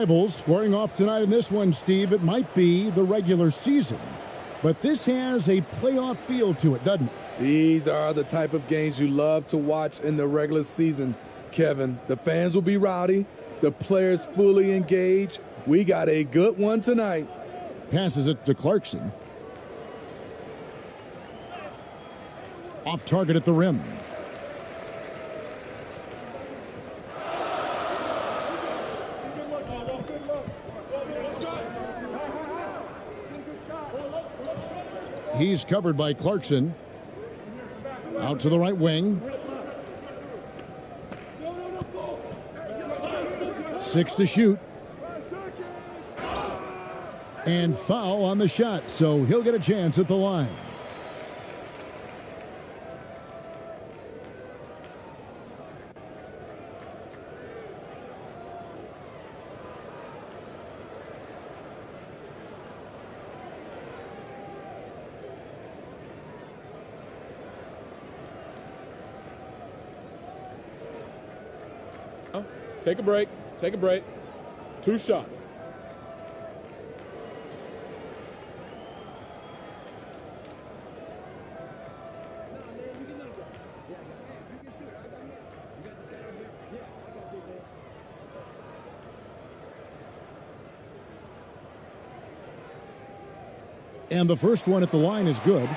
Rivals squaring off tonight in this one, Steve. It might be the regular season, but this has a playoff feel to it, doesn't it? These are the type of games you love to watch in the regular season, Kevin. The fans will be rowdy, the players fully engaged. We got a good one tonight. Passes it to Clarkson. Off target at the rim. He's covered by Clarkson. Out to the right wing. 6 to shoot. And foul on the shot, so he'll get a chance at the line. Take a break. Take a break. 2 shots. And the first one at the line is good.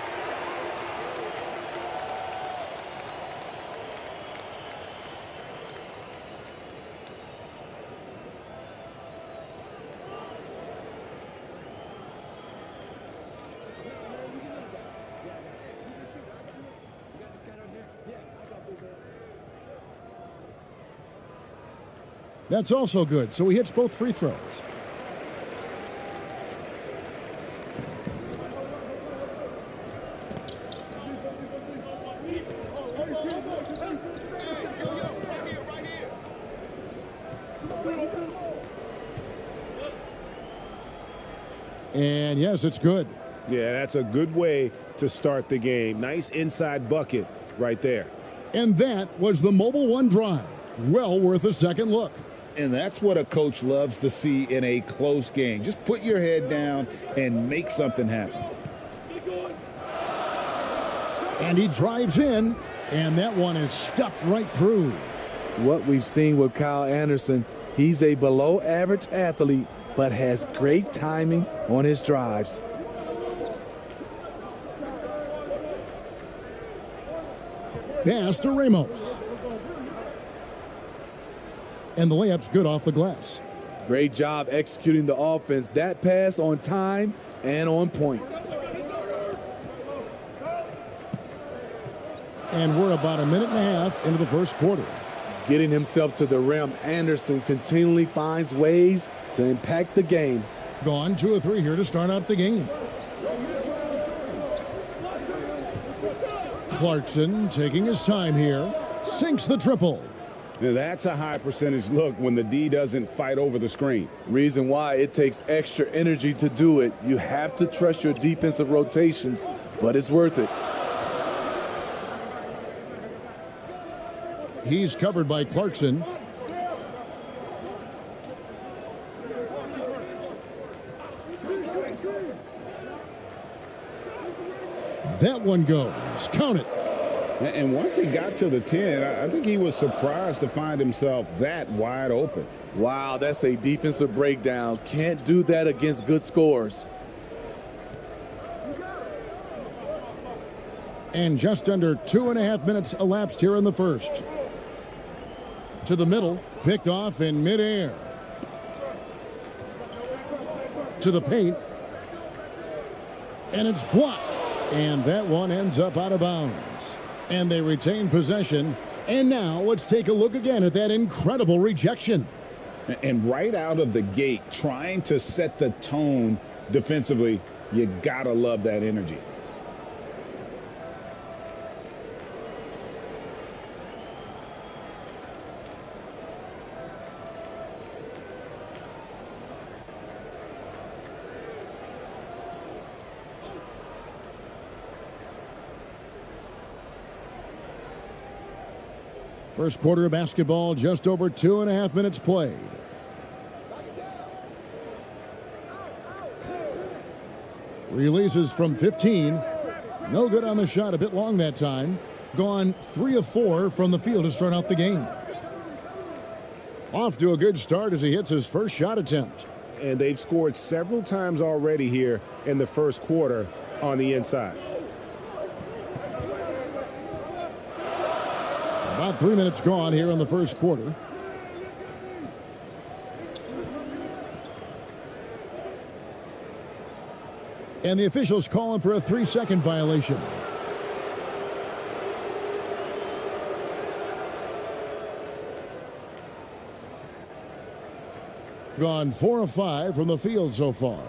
That's also good, so he hits both free throws. And yes, it's good. Yeah, that's a good way to start the game. Nice inside bucket right there. And that was the Mobile One drive. Well worth a second look. And that's what a coach loves to see in a close game. Just put your head down and make something happen. And he drives in, and that one is stuffed right through. What we've seen with Kyle Anderson, he's a below-average athlete, but has great timing on his drives. Pass to Ramos. And the layup's good off the glass. Great job executing the offense. That pass on time and on point. And we're about a minute and a half into the first quarter. Getting himself to the rim, Anderson continually finds ways to impact the game. Gone 2 of 3 here to start out the game. Clarkson taking his time here. Sinks the triple. That's a high percentage look when the D doesn't fight over the screen. Reason why it takes extra energy to do it. You have to trust your defensive rotations, but it's worth it. He's covered by Clarkson. That one goes. Count it. And once he got to the 10, I think he was surprised to find himself that wide open. Wow, that's a defensive breakdown. Can't do that against good scores. And just under 2.5 minutes elapsed here in the first. To the middle, picked off in midair. To the paint. And it's blocked. And that one ends up out of bounds. And they retain possession. And now let's take a look again at that incredible rejection. And right out of the gate, trying to set the tone defensively, you gotta love that energy. First quarter of basketball, just over 2.5 minutes played. Releases from 15. No good on the shot. A bit long that time. Gone 3 of 4 from the field to start out the game. Off to a good start as he hits his first shot attempt. And they've scored several times already here in the first quarter on the inside. About 3 minutes gone here in the first quarter. And the officials call him for a 3-second violation. Gone 4 of 5 from the field so far.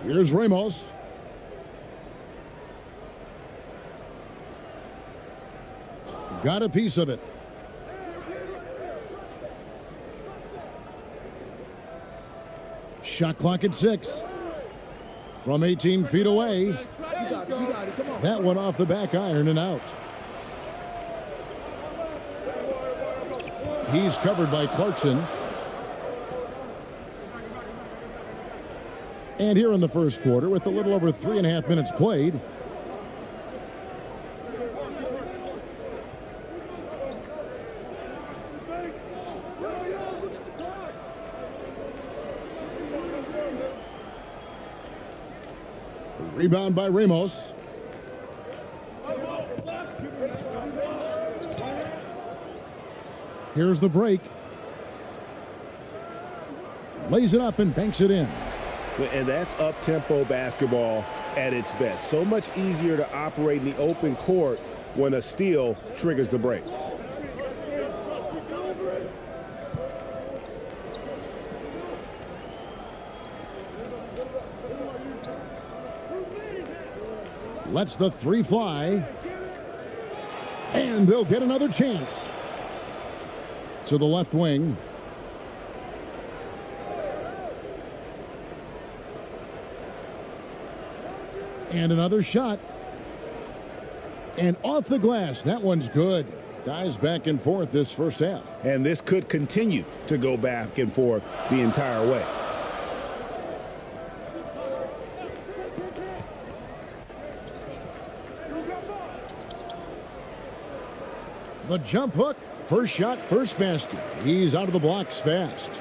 Here's Ramos. Got a piece of it. Shot clock at 6. From 18 feet away. That one off the back iron and out. He's covered by Clarkson. And here in the first quarter, with a little over 3.5 minutes played, rebound by Ramos. Here's the break. Lays it up and banks it in. And that's up-tempo basketball at its best. So much easier to operate in the open court when a steal triggers the break. Lets the 3 fly. And they'll get another chance. To the left wing. And another shot. And off the glass. That one's good. Guys back and forth this first half. And this could continue to go back and forth the entire way. The jump hook. First shot, first basket. He's out of the blocks fast.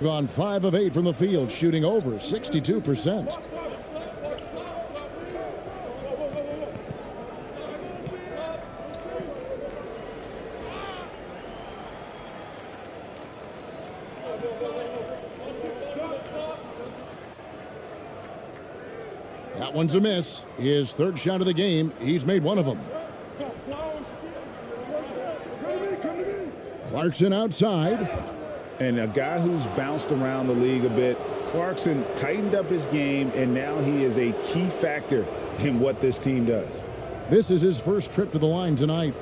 Gone 5 of 8 from the field, shooting over 62%. That one's a miss. His third shot of the game. He's made one of them. Clarkson outside. And a guy who's bounced around the league a bit. Clarkson tightened up his game, and now he is a key factor in what this team does. This is his first trip to the line tonight.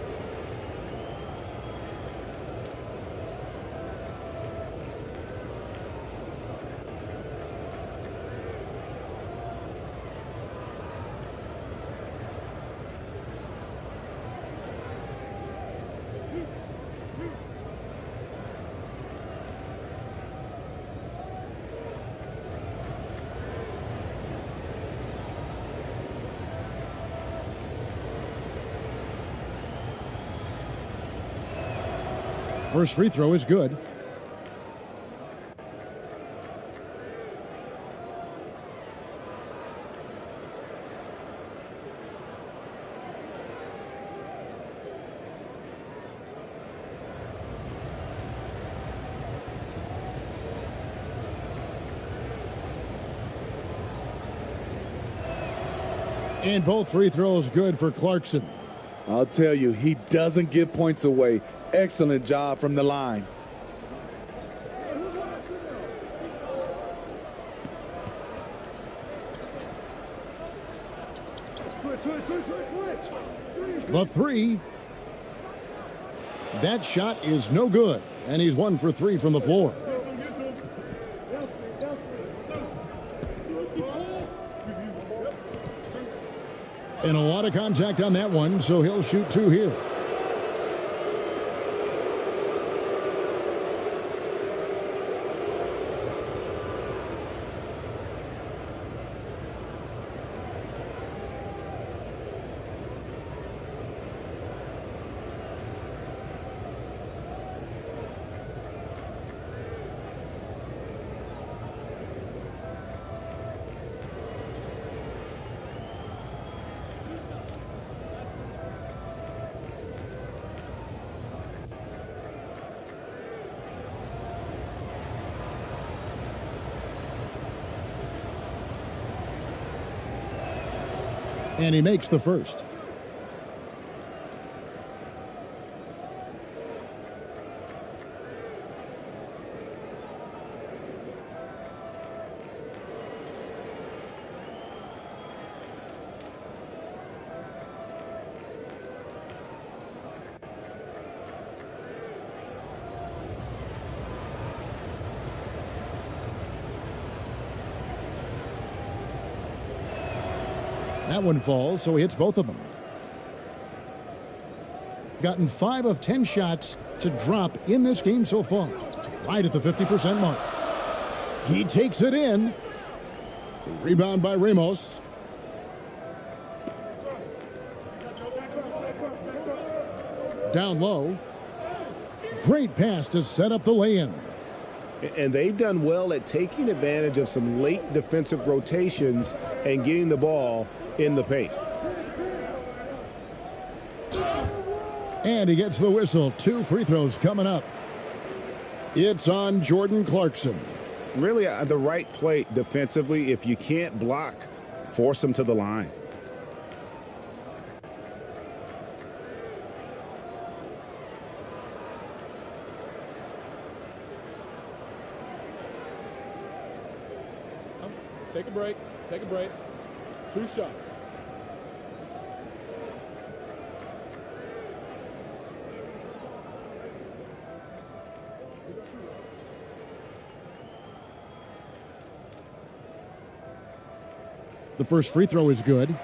First free throw is good. And both free throws good for Clarkson. I'll tell you, he doesn't give points away. Excellent job from the line. The 3. That shot is no good, and he's 1 for 3 from the floor. And a lot of contact on that one, so he'll shoot 2 here. And he makes the first. That one falls, so he hits both of them. Gotten 5 of 10 shots to drop in this game so far. Right at the 50% mark. He takes it in. Rebound by Ramos. Down low. Great pass to set up the lay-in. And they've done well at taking advantage of some late defensive rotations and getting the ball in the paint. And he gets the whistle. 2 free throws coming up. It's on Jordan Clarkson. Really the right play defensively. If you can't block, force them to the line. Take a break. Take a break. 2 shots. The first free throw is good.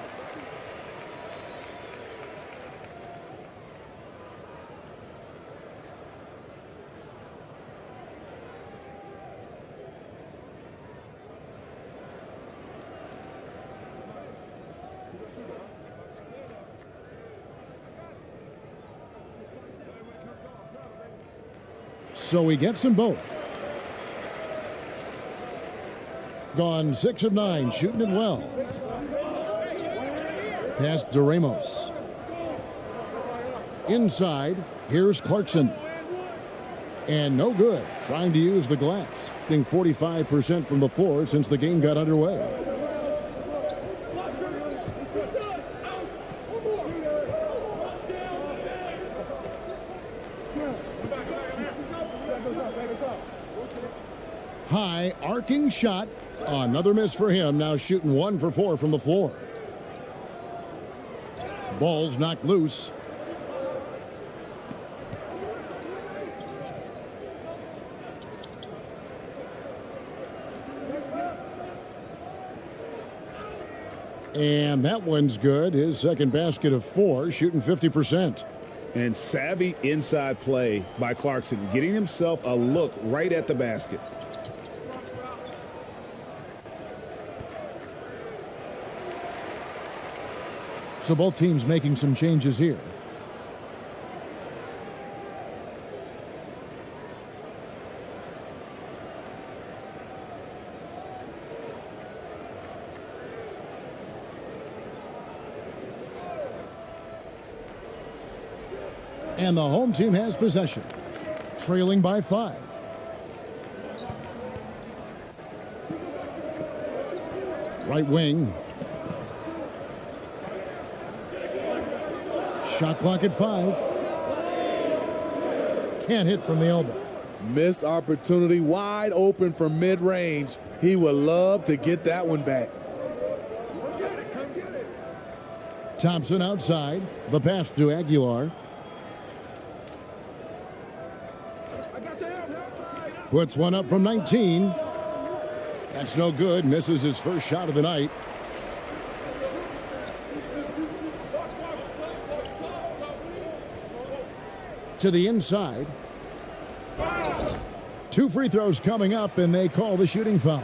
So he gets them both. Gone 6 of 9, shooting it well. Pass to Ramos. Inside, here's Clarkson. And no good, trying to use the glass. Getting 45% from the floor since the game got underway. High arcing shot. Another miss for him. Now shooting 1 for 4 from the floor. Ball's knocked loose. And that one's good. His second basket of 4, shooting 50%. And savvy inside play by Clarkson, getting himself a look right at the basket. So both teams making some changes here. And the home team has possession, trailing by 5. Right wing. Shot clock at 5. Can't hit from the elbow. Missed opportunity, wide open for mid-range. He would love to get that one back. Thompson outside. The pass to Aguilar. Puts one up from 19. That's no good. Misses his first shot of the night. To the inside. 2 free throws coming up, and they call the shooting foul.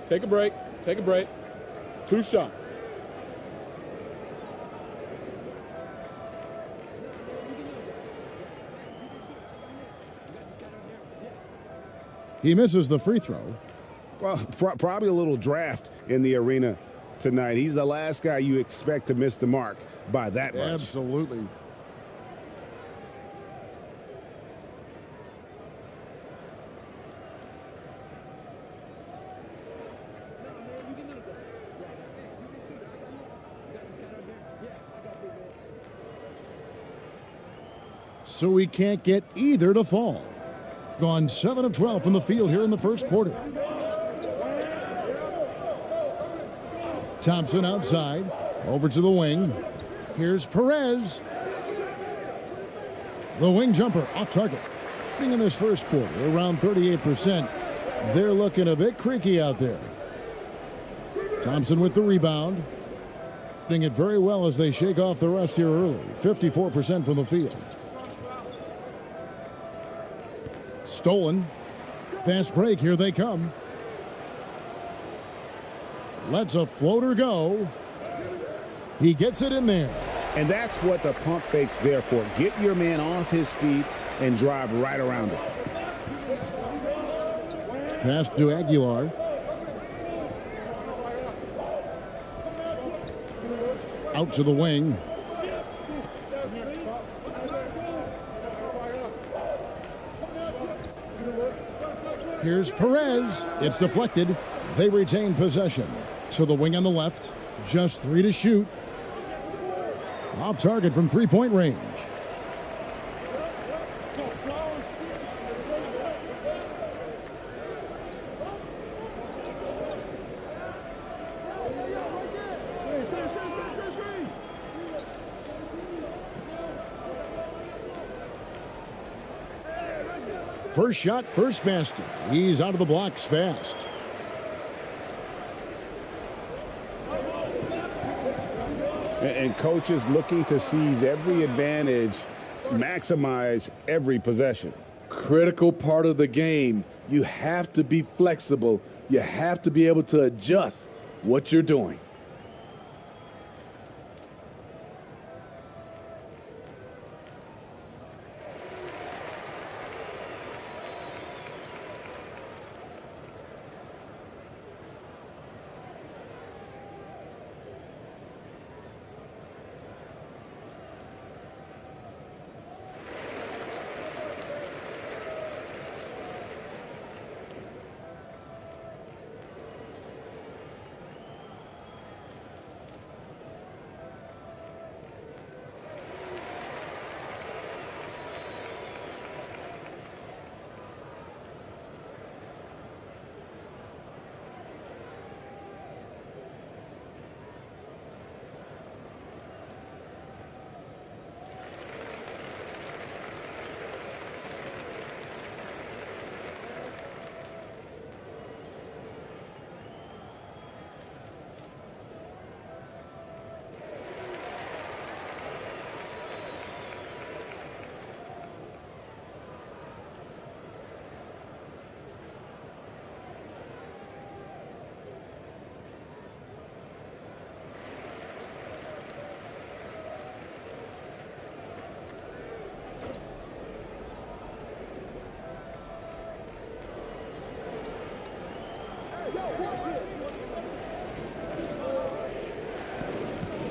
Take a break. Take a break. 2 shots. He misses the free throw. Well, probably a little draft in the arena tonight. He's the last guy you expect to miss the mark by that much. Absolutely. So he can't get either to fall. Gone 7 of 12 from the field here in the first quarter. Thompson outside, over to the wing. Here's Perez. The wing jumper off target. In this first quarter, around 38%. They're looking a bit creaky out there. Thompson with the rebound. Doing it very well as they shake off the rust here early. 54% from the field. Stolen. Fast break, here they come. Lets a floater go. He gets it in there. And that's what the pump fake's there for. Get your man off his feet and drive right around him. Pass to Aguilar. Out to the wing. Here's Perez. It's deflected. They retain possession. To the wing on the left. Just 3 to shoot. Off target from three-point range. First shot, first basket. He's out of the blocks fast. And coaches looking to seize every advantage, maximize every possession. Critical part of the game. You have to be flexible. You have to be able to adjust what you're doing.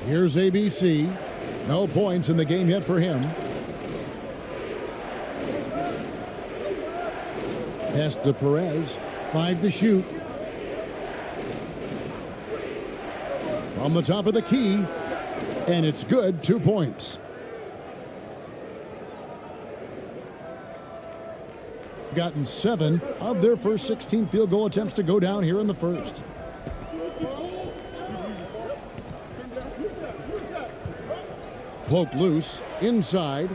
Here's ABC. No points in the game yet for him. Pass to Perez. 5 to shoot. From the top of the key. And it's good. 2 points. Gotten 7 of their first 16 field goal attempts to go down here in the first. Poked loose, inside.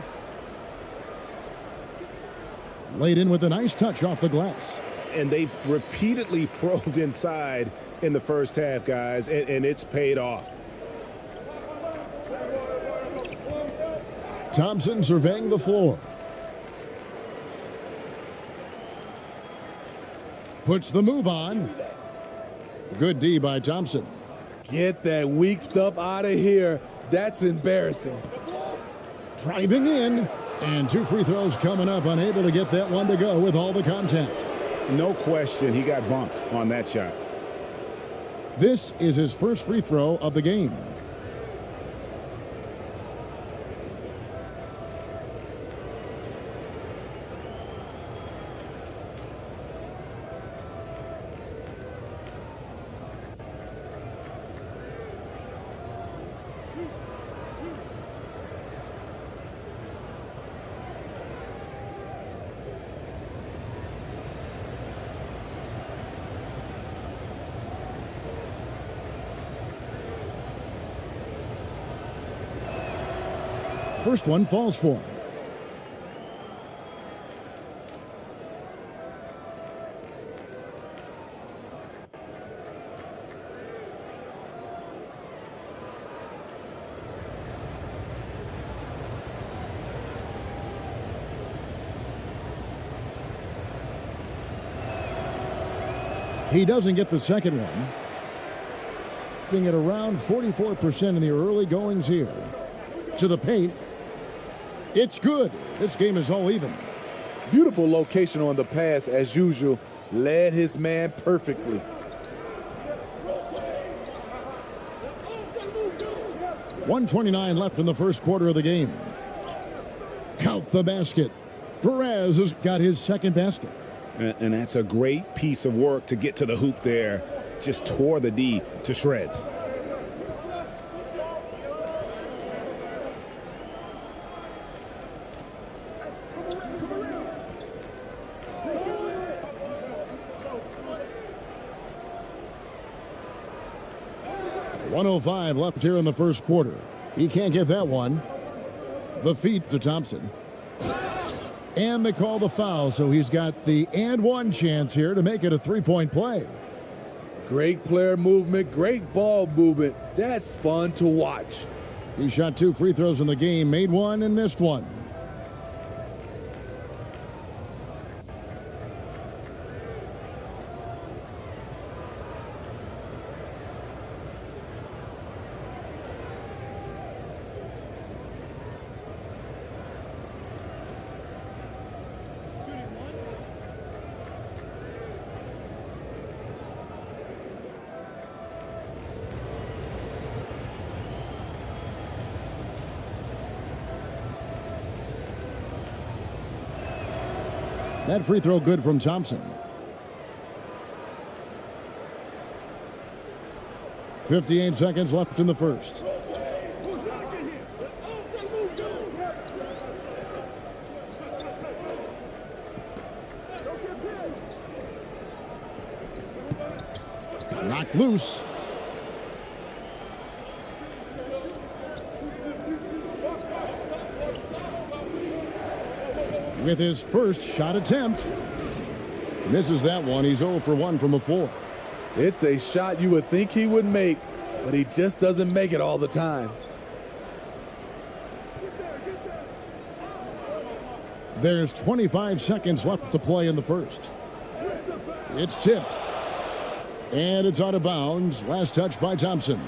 Laid in with a nice touch off the glass. And they've repeatedly probed inside in the first half, guys, and it's paid off. Thompson surveying the floor. Puts the move on. Good D by Thompson. Get that weak stuff out of here. That's embarrassing. Driving in. And 2 free throws coming up. Unable to get that one to go with all the contact. No question, he got bumped on that shot. This is his first free throw of the game. First one falls for him. He doesn't get the second one. Being at around 44% in the early goings here. To the paint. It's good. This game is all even. Beautiful location on the pass as usual. Led his man perfectly. .129 left in the first quarter of the game. Count the basket. Perez has got his second basket. And that's a great piece of work to get to the hoop there. Just tore the D to shreds. .105 left here in the first quarter. He can't get that one. The feed to Thompson. And they call the foul, so he's got the and one chance here to make it a three-point play. Great player movement, great ball movement. That's fun to watch. He shot 2 free throws in the game, made one and missed one. That free throw good from Thompson. 58 seconds left in the first. Knocked loose. With his first shot attempt. Misses that one. He's 0 for 1 from the floor. It's a shot you would think he would make, but he just doesn't make it all the time. There's 25 seconds left to play in the first. It's tipped. And it's out of bounds. Last touch by Thompson.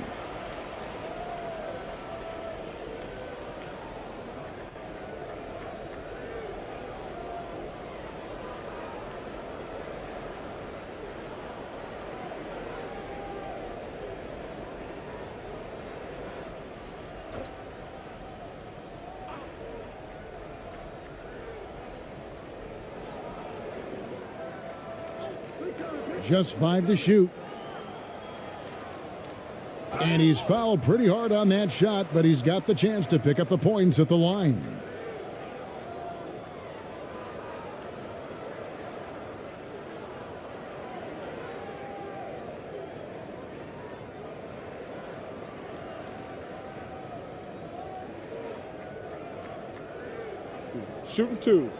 Just 5 to shoot. And he's fouled pretty hard on that shot, but he's got the chance to pick up the points at the line. Shooting 2.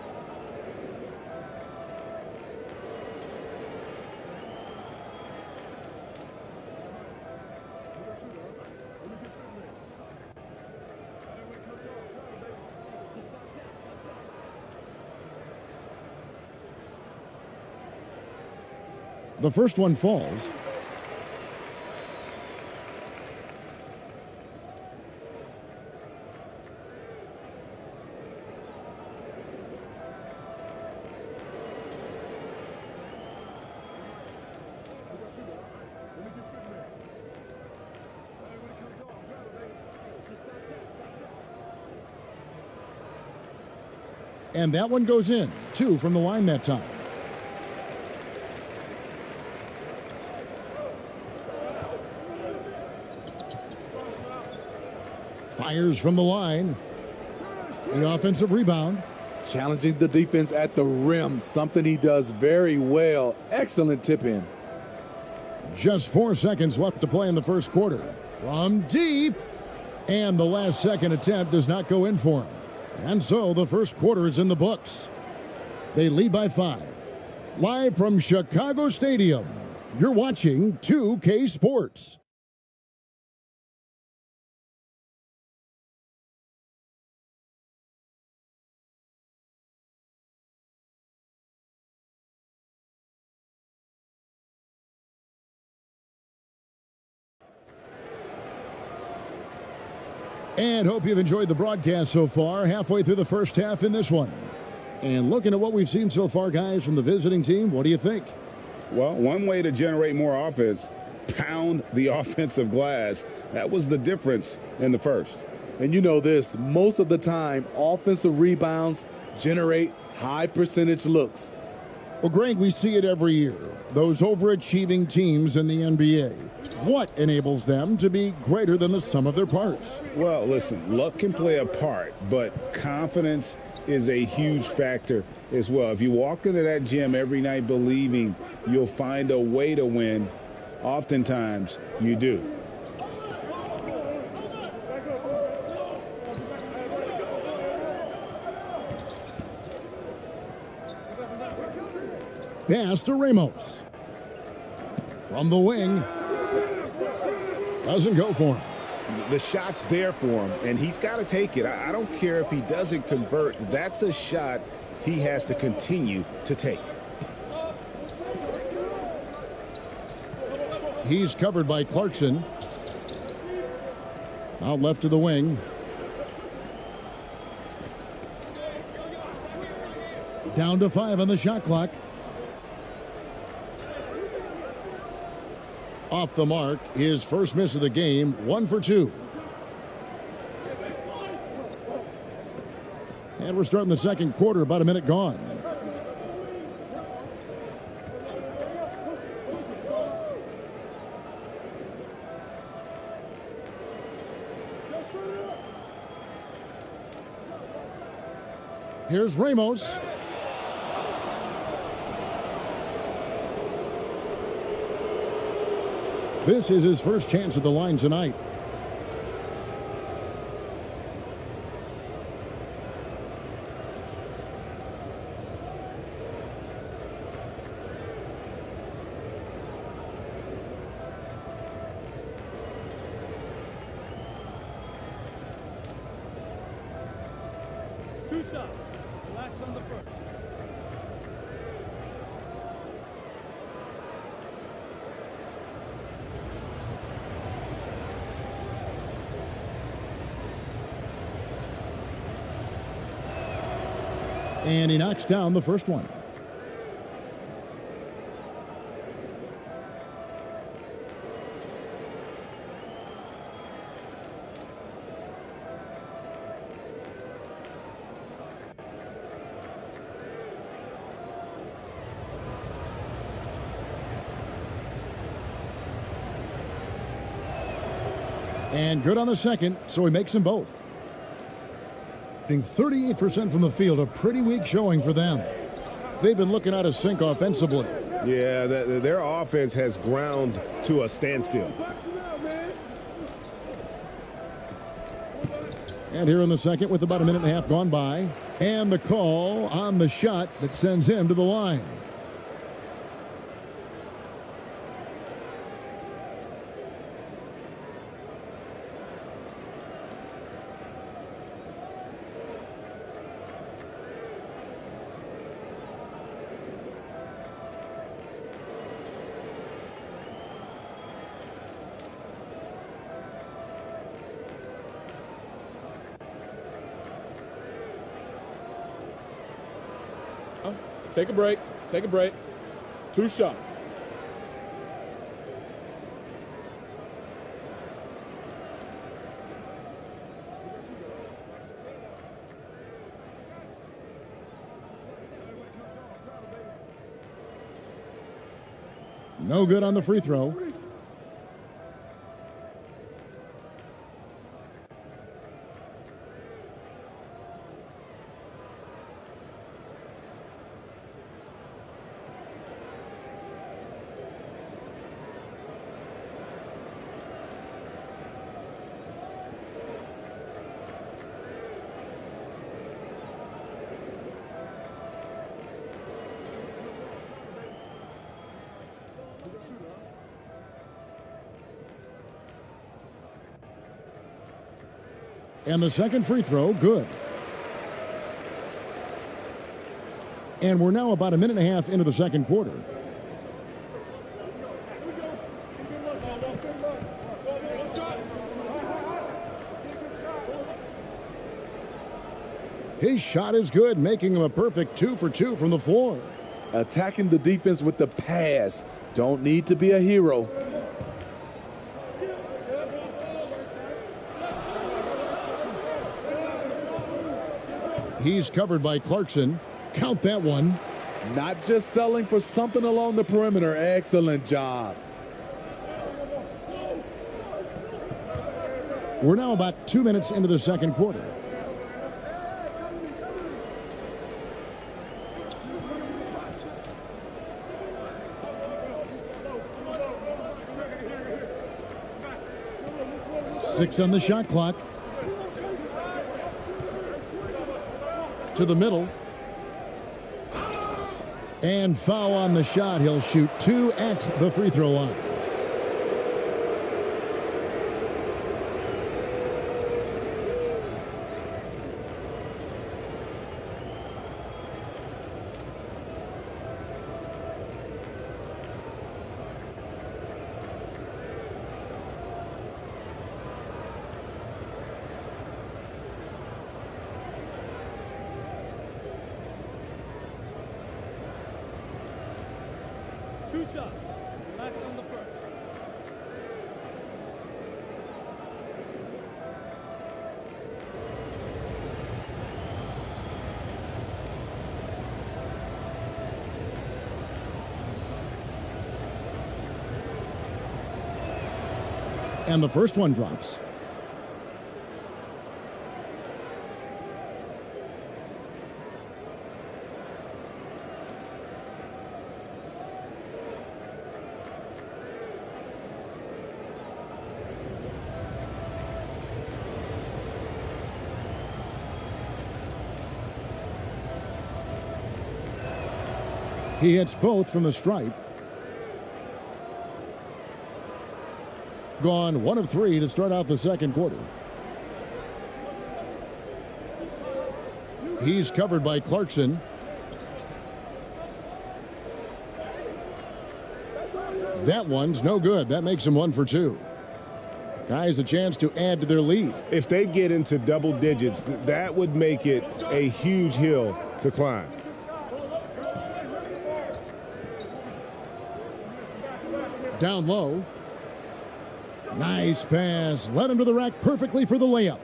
The first one falls. And that one goes in. 2 from the line that time. Fires from the line. The offensive rebound. Challenging the defense at the rim, something he does very well. Excellent tip in. Just 4 seconds left to play in the first quarter. From deep. And the last second attempt does not go in for him. And so the first quarter is in the books. They lead by 5. Live from Chicago Stadium, you're watching 2K Sports. And hope you've enjoyed the broadcast so far. Halfway through the first half in this one. And looking at what we've seen so far, guys, from the visiting team, what do you think? Well, one way to generate more offense, pound the offensive glass. That was the difference in the first. And you know this, most of the time, offensive rebounds generate high percentage looks. Well, Greg, we see it every year. Those overachieving teams in the NBA. What enables them to be greater than the sum of their parts? Well, listen, luck can play a part, but confidence is a huge factor as well. If you walk into that gym every night believing you'll find a way to win, oftentimes you do. Pass to Ramos. From the wing. Doesn't go for him. The shot's there for him, and he's got to take it. I don't care if he doesn't convert. That's a shot he has to continue to take. He's covered by Clarkson. Out left to the wing. Down to 5 on the shot clock. Off the mark, his first miss of the game, 1 for 2. And we're starting the second quarter, about a minute gone. Here's Ramos. This is his first chance at the line tonight. Two shots. Relax on the first. And he knocks down the first one. And good on the second, so he makes them both. 38% from the field, a pretty weak showing for them. They've been looking out of sync offensively. Yeah, their offense has ground to a standstill. And here in the second with about a minute and a half gone by. And the call on the shot that sends him to the line. Take a break. Take a break. 2 shots. No good on the free throw. And the second free throw, good. And we're now about a minute and a half into the second quarter. His shot is good, making him a perfect 2 for 2 from the floor. Attacking the defense with the pass. Don't need to be a hero. He's covered by Clarkson. Count that one. Not just selling for something along the perimeter. Excellent job. We're now about 2 minutes into the second quarter. Six on the shot clock. To the middle. And foul on the shot. He'll shoot 2 at the free throw line. Two shots. Relax on the first. And the first one drops. He hits both from the stripe. Gone 1 of 3 to start out the second quarter. He's covered by Clarkson. That one's no good. That makes him 1 for 2. Guys, a chance to add to their lead. If they get into double digits, that would make it a huge hill to climb. Down low. Nice pass. Led him to the rack perfectly for the layup.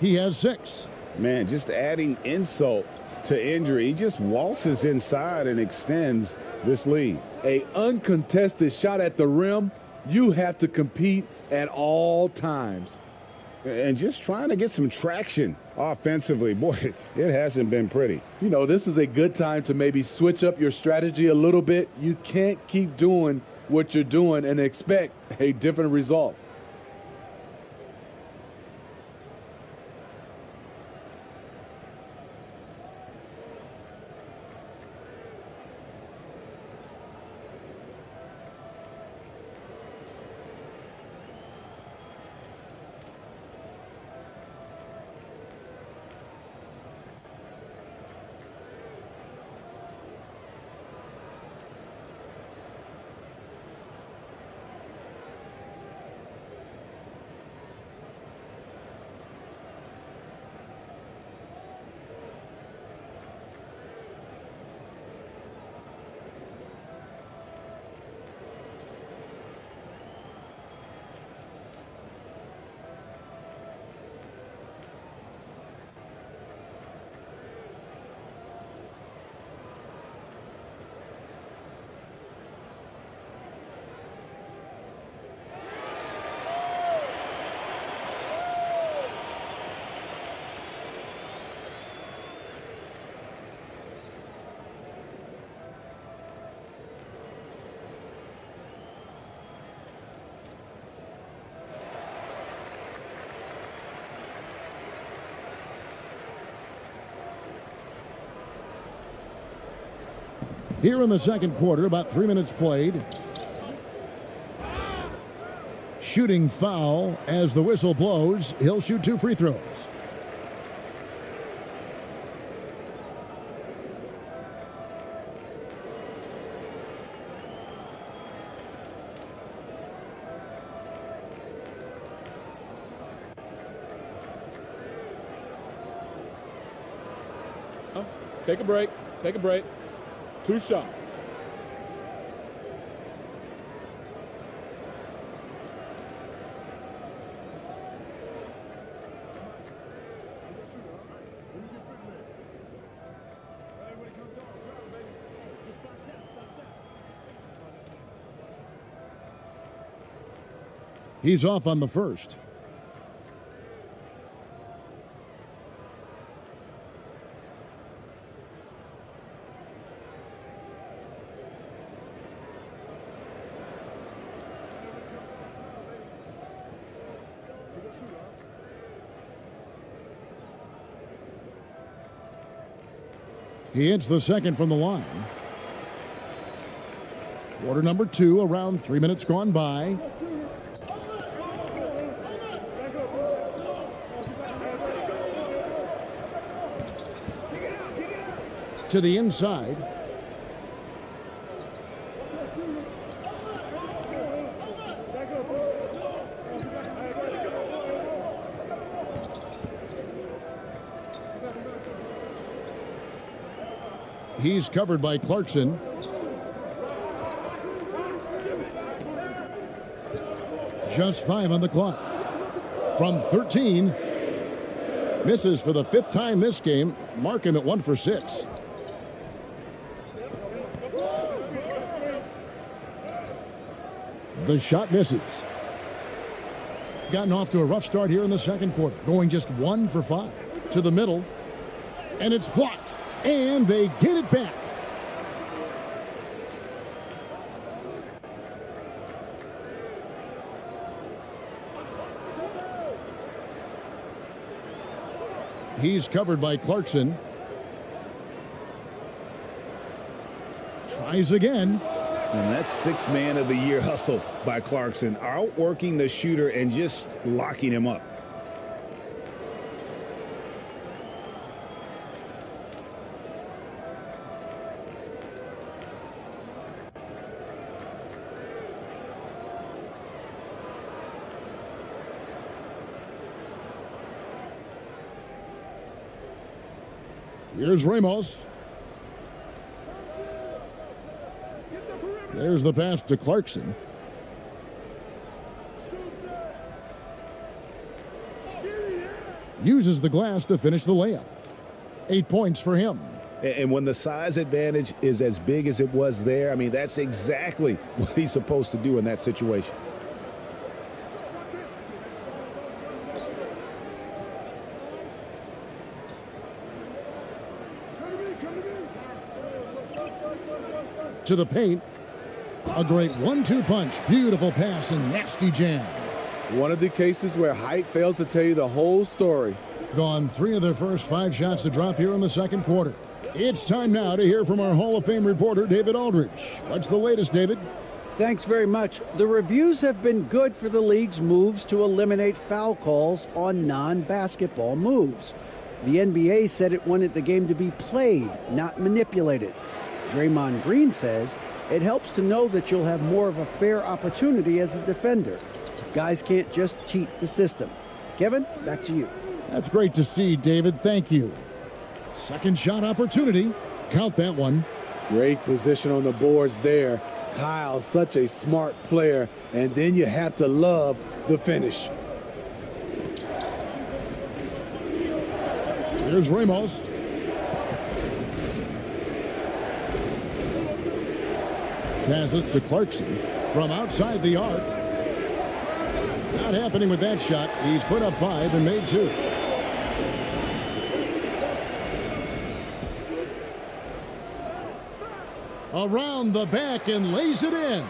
He has 6. Man, just adding insult to injury. He just waltzes inside and extends this lead. A uncontested shot at the rim. You have to compete at all times. And just trying to get some traction offensively. Boy, it hasn't been pretty. You know, this is a good time to maybe switch up your strategy a little bit. You can't keep doing what you're doing and expect a different result. Here in the second quarter, about 3 minutes played. Shooting foul as the whistle blows. He'll shoot 2 free throws. Take a break. Take a break. 2 shots. He's off on the first. He hits the second from the line. Quarter number 2, around 3 minutes gone by. To the inside. He's covered by Clarkson. Just 5 on the clock. From 13. Misses for the 5th time this game. Mark him at 1 for 6. The shot misses. Gotten off to a rough start here in the second quarter. Going just 1 for 5. To the middle. And it's blocked. And they get it back. He's covered by Clarkson. Tries again. And that's 6th man of the year hustle by Clarkson. Outworking the shooter and just locking him up. Here's Ramos. There's the pass to Clarkson. Uses the glass to finish the layup. 8 points for him. And when the size advantage is as big as it was there, I mean, that's exactly what he's supposed to do in that situation. To the paint. A great 1-2 punch. Beautiful pass and nasty jam. One of the cases where height fails to tell you the whole story. Gone 3 of their first 5 shots to drop here in the second quarter. It's time now to hear from our Hall of Fame reporter, David Aldridge. What's the latest, David? Thanks very much. The reviews have been good for the league's moves to eliminate foul calls on non-basketball moves. The NBA said it wanted the game to be played, not manipulated. Draymond Green says it helps to know that you'll have more of a fair opportunity as a defender. Guys can't just cheat the system. Kevin, back to you. That's great to see, David. Thank you. Second shot opportunity. Count that one. Great position on the boards there. Kyle, such a smart player. And then you have to love the finish. Here's Ramos. Passes to Clarkson from outside the arc. Not happening with that shot. He's put up 5 and made 2. Around the back and lays it in.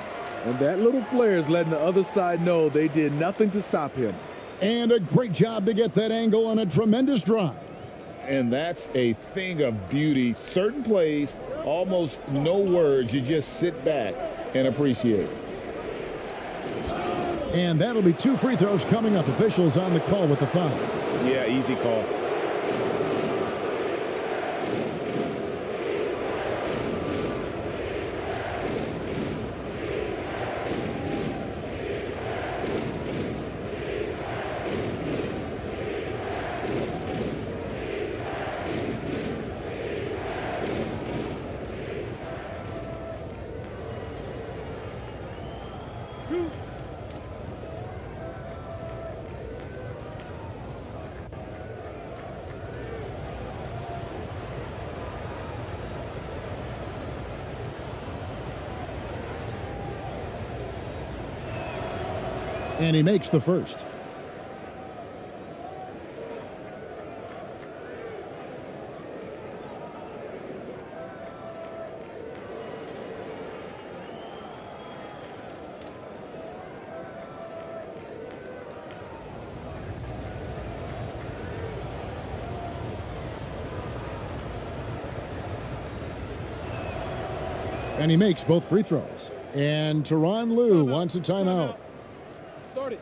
And that little flare is letting the other side know they did nothing to stop him. And a great job to get that angle on a tremendous drive. And that's a thing of beauty. Certain plays almost no words. You just sit back and appreciate it. And that'll be 2 free throws coming up. Officials on the call with the foul. Yeah, easy call. And he makes the first. And he makes both free throws. And Tyronn Lue wants a timeout. Start it.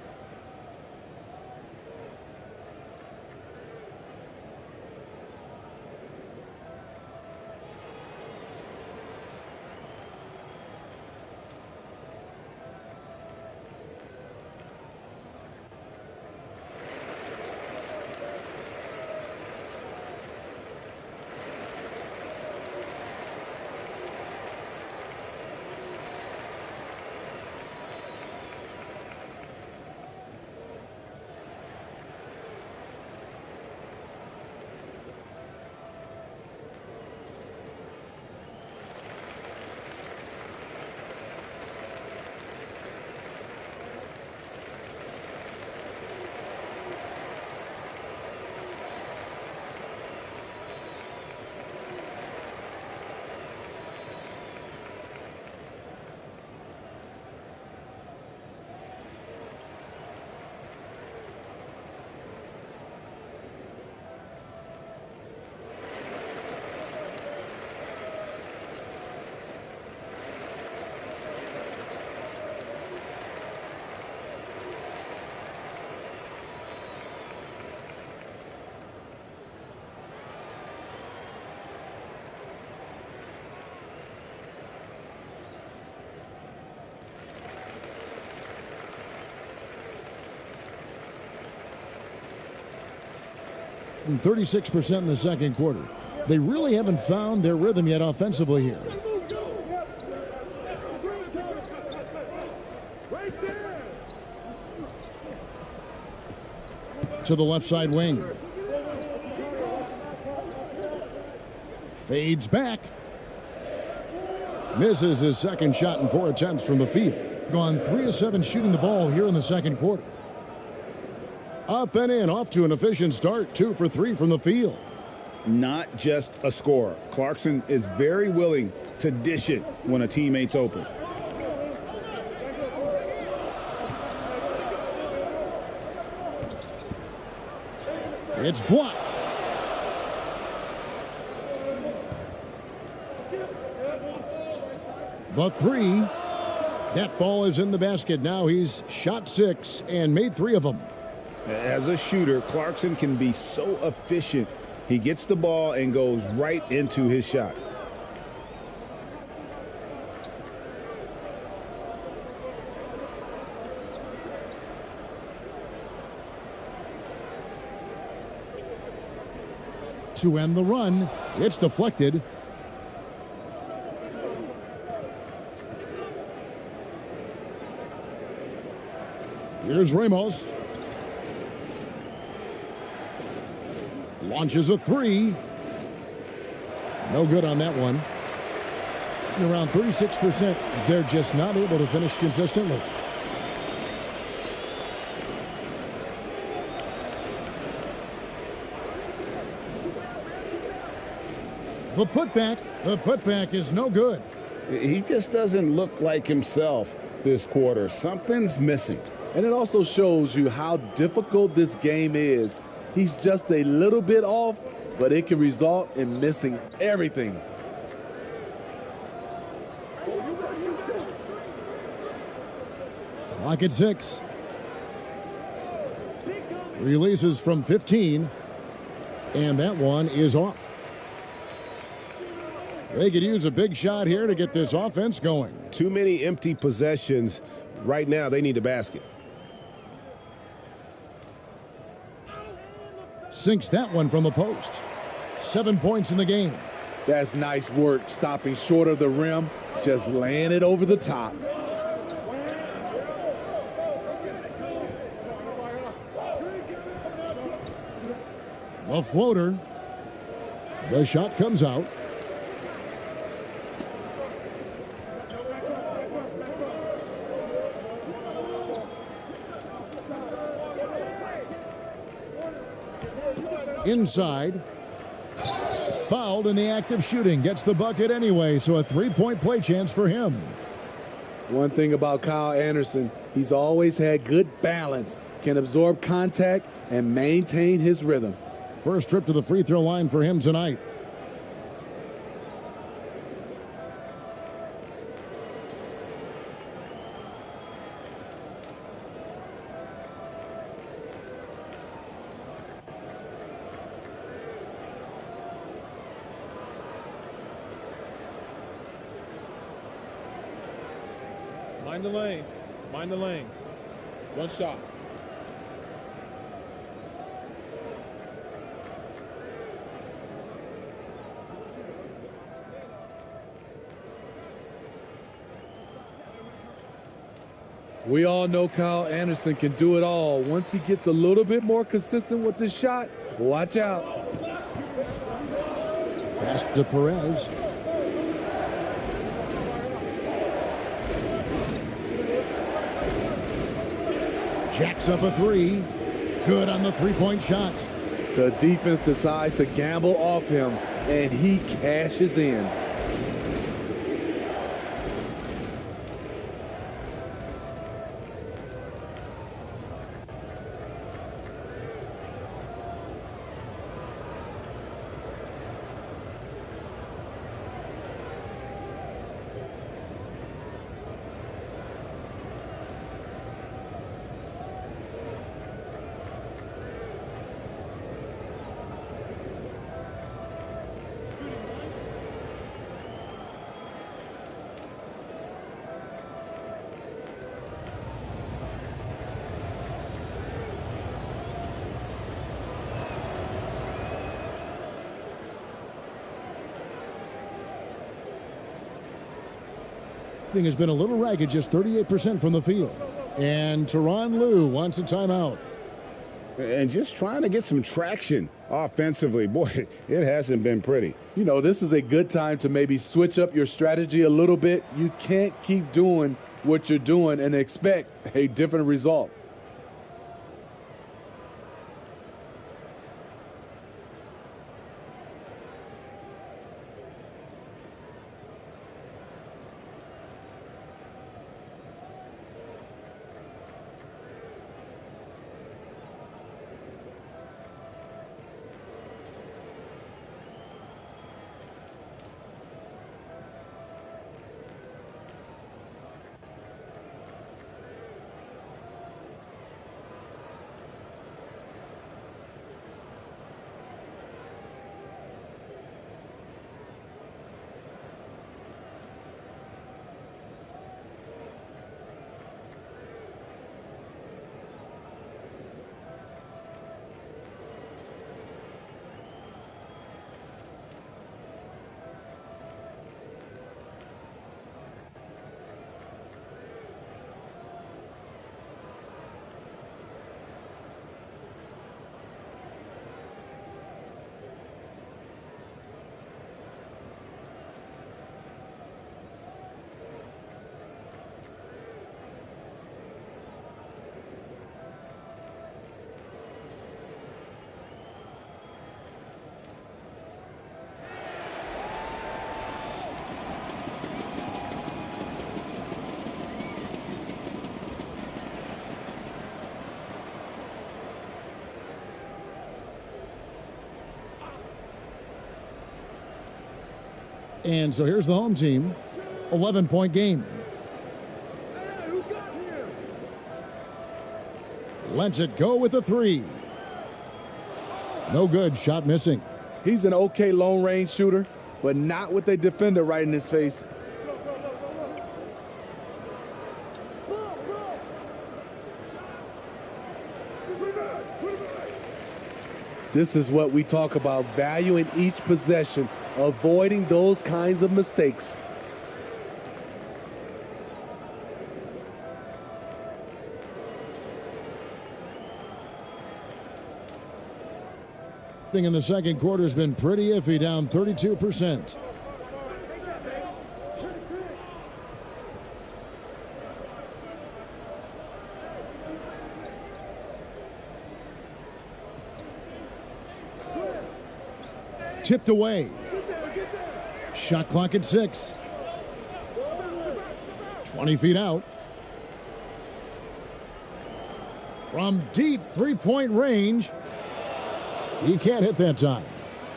And 36% in the second quarter. They really haven't found their rhythm yet offensively here. To the left side wing. Fades back. Misses his second shot in 4 attempts from the field. Gone 3 of 7 shooting the ball here in the second quarter. Up and in, off to an efficient start. 2 for 3 from the field. Not just a scorer. Clarkson is very willing to dish it when a teammate's open. It's blocked. The 3. That ball is in the basket. Now he's shot 6 and made 3 of them. As a shooter, Clarkson can be so efficient. He gets the ball and goes right into his shot. To end the run, it's deflected. Here's Ramos. Launches a 3. No good on that one. And around 36%, they're just not able to finish consistently. The putback is no good. He just doesn't look like himself this quarter. Something's missing. And it also shows you how difficult this game is. He's just a little bit off, but it can result in missing everything. Clock at 6. Releases from 15. And that one is off. They could use a big shot here to get this offense going. Too many empty possessions. Right now, they need a basket. Sinks that one from the post. 7 points in the game. That's nice work, stopping short of the rim, just laying it over the top. The floater. The shot comes out. Inside. Fouled in the act of shooting. Gets the bucket anyway, so a three-point play chance for him. One thing about Kyle Anderson, he's always had good balance, can absorb contact and maintain his rhythm. First trip to the free throw line for him tonight. Mind the lanes. Mind the lanes. One shot. We all know Kyle Anderson can do it all. Once he gets a little bit more consistent with the shot, watch out. Pass to Perez. Jacks up a three. Good on the three-point shot. The defense decides to gamble off him, and he cashes in. Has been a little ragged, just 38% from the field. And Tyronn Lue wants a timeout. And just trying to get some traction offensively. Boy, it hasn't been pretty. You know, this is a good time to maybe switch up your strategy a little bit. You can't keep doing what you're doing and expect a different result. And so here's the home team. 11-point game. Lets it go with a three. No good. Shot missing. He's an okay long-range shooter, but not with a defender right in his face. This is what we talk about, valuing each possession, avoiding those kinds of mistakes. In the second quarter has been pretty iffy, down 32%. Tipped away. Shot clock at 6. 20 feet out. From deep three-point range. He can't hit that time.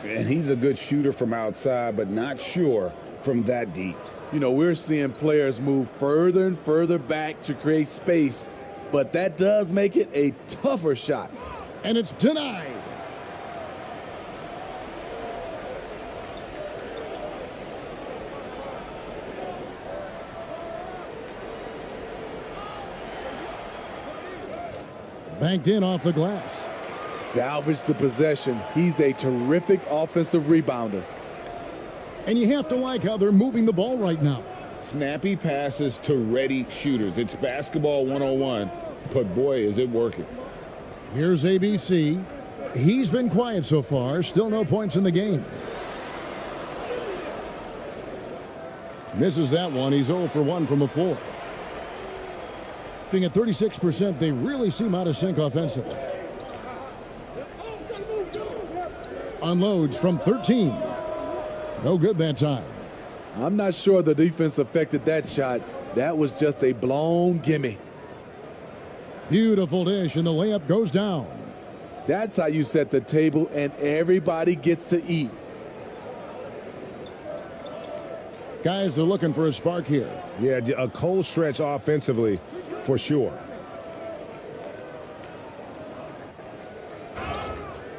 And he's a good shooter from outside, but not sure from that deep. You know, we're seeing players move further and further back to create space, but that does make it a tougher shot. And it's denied. Banked in off the glass. Salvage the possession. He's a terrific offensive rebounder. And you have to like how they're moving the ball right now. Snappy passes to ready shooters. It's basketball 101, but boy, is it working. Here's ABC. He's been quiet so far. Still no points in the game. Misses that one. He's 0 for 1 from the floor. Being at 36%, they really seem out of sync offensively. Unloads from 13. No good that time. I'm not sure the defense affected that shot. That was just a blown gimme. Beautiful dish, and the layup goes down. That's how you set the table, and everybody gets to eat. Guys are looking for a spark here. Yeah, a cold stretch offensively for sure.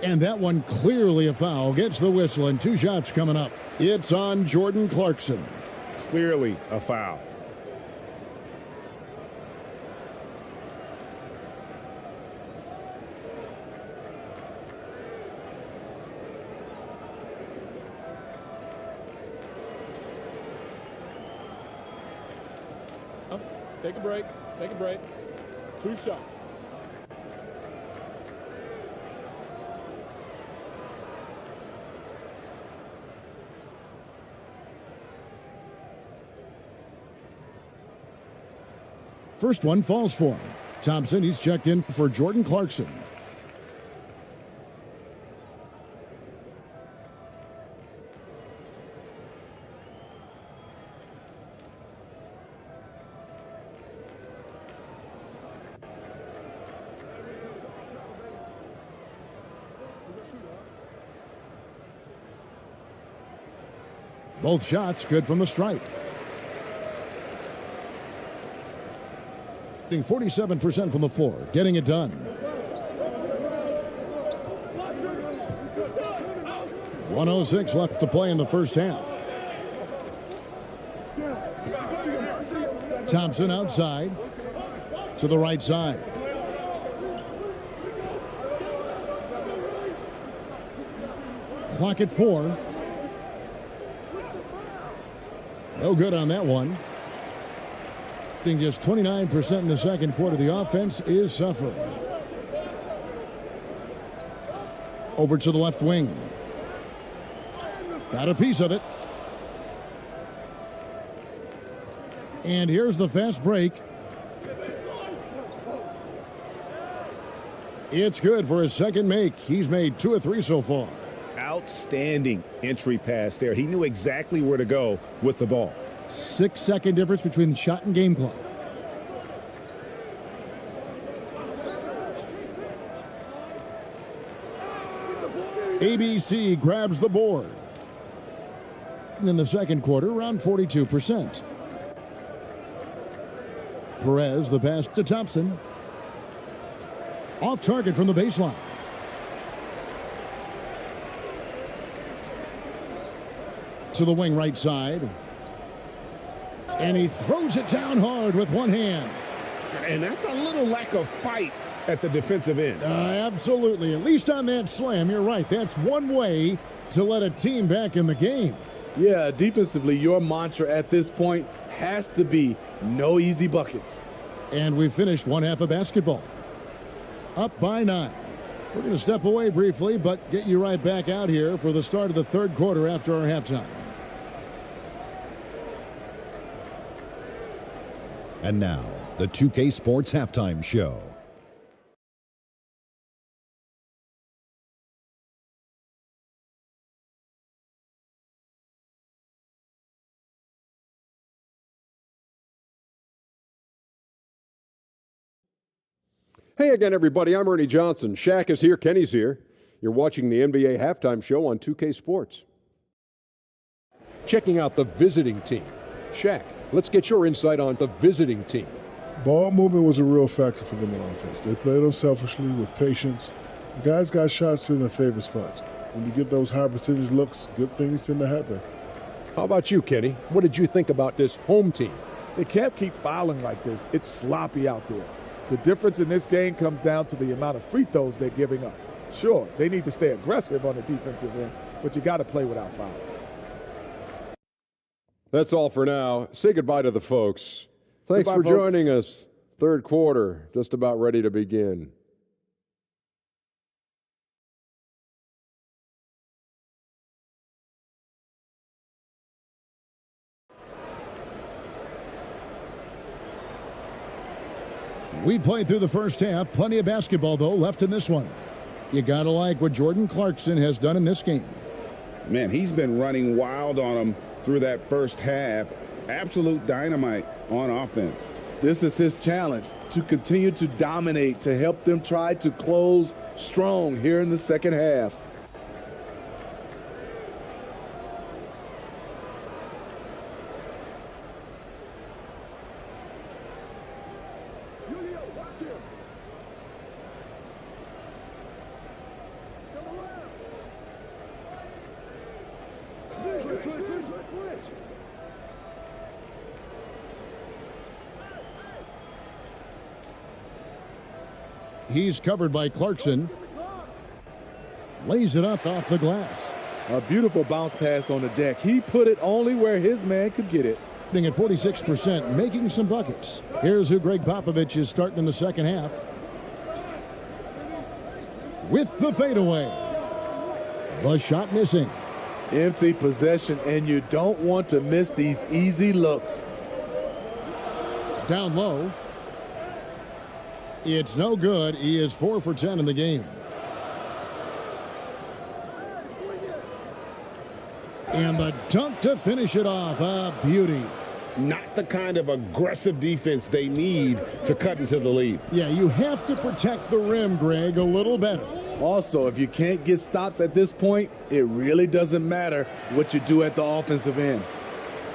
And that one clearly a foul. Gets the whistle, and 2 shots coming up. It's on Jordan Clarkson. Clearly a foul. Take a break. Take a break. 2 shots. First one falls for him. Thompson, he's checked in for Jordan Clarkson. Both shots good from the stripe. 47% from the floor, getting it done. 1:06 left to play in the first half. Thompson outside to the right side. Clock at 4. No good on that one. Just 29% in the second quarter. The offense is suffering. Over to the left wing. Got a piece of it. And here's the fast break. It's good for his second make. He's made 2 of 3 so far. Outstanding entry pass there. He knew exactly where to go with the ball. 6-second difference between the shot and game clock. ABC grabs the board. In the second quarter, around 42%. Perez, the pass to Thompson. Off target from the baseline. To the wing right side. And he throws it down hard with one hand. And that's a little lack of fight at the defensive end. Absolutely. At least on that slam, you're right. That's one way to let a team back in the game. Yeah, defensively, your mantra at this point has to be no easy buckets. And we finished one half of basketball. Up by 9. We're going to step away briefly, but get you right back out here for the start of the third quarter after our halftime. And now, the 2K Sports Halftime Show. Hey again, everybody. I'm Ernie Johnson. Shaq is here. Kenny's here. You're watching the NBA Halftime Show on 2K Sports. Checking out the visiting team. Shaq, let's get your insight on the visiting team. Ball movement was a real factor for them on offense. They played unselfishly with patience. The guys got shots in their favorite spots. When you get those high percentage looks, good things tend to happen. How about you, Kenny? What did you think about this home team? They can't keep fouling like this. It's sloppy out there. The difference in this game comes down to the amount of free throws they're giving up. Sure, they need to stay aggressive on the defensive end, but you got to play without fouling. That's all for now. Say goodbye to the folks. Thanks Goodbye, for folks. joining us. Third quarter, just about ready to begin. We played through the first half. Plenty of basketball, though, left in this one. You got to like what Jordan Clarkson has done in this game. Man, he's been running wild on them through that first half. Absolute dynamite on offense. This is his challenge, to continue to dominate, to help them try to close strong here in the second half. He's covered by Clarkson. Lays it up off the glass. A beautiful bounce pass on the deck. He put it only where his man could get it. At 46%, making some buckets. Here's who Greg Popovich is starting in the second half. With the fadeaway. The shot missing. Empty possession, and you don't want to miss these easy looks. Down low. It's no good. He is 4 for 10 in the game. And the dunk to finish it off. A beauty. Not the kind of aggressive defense they need to cut into the lead. Yeah, you have to protect the rim, Greg, a little better. Also, if you can't get stops at this point, it really doesn't matter what you do at the offensive end.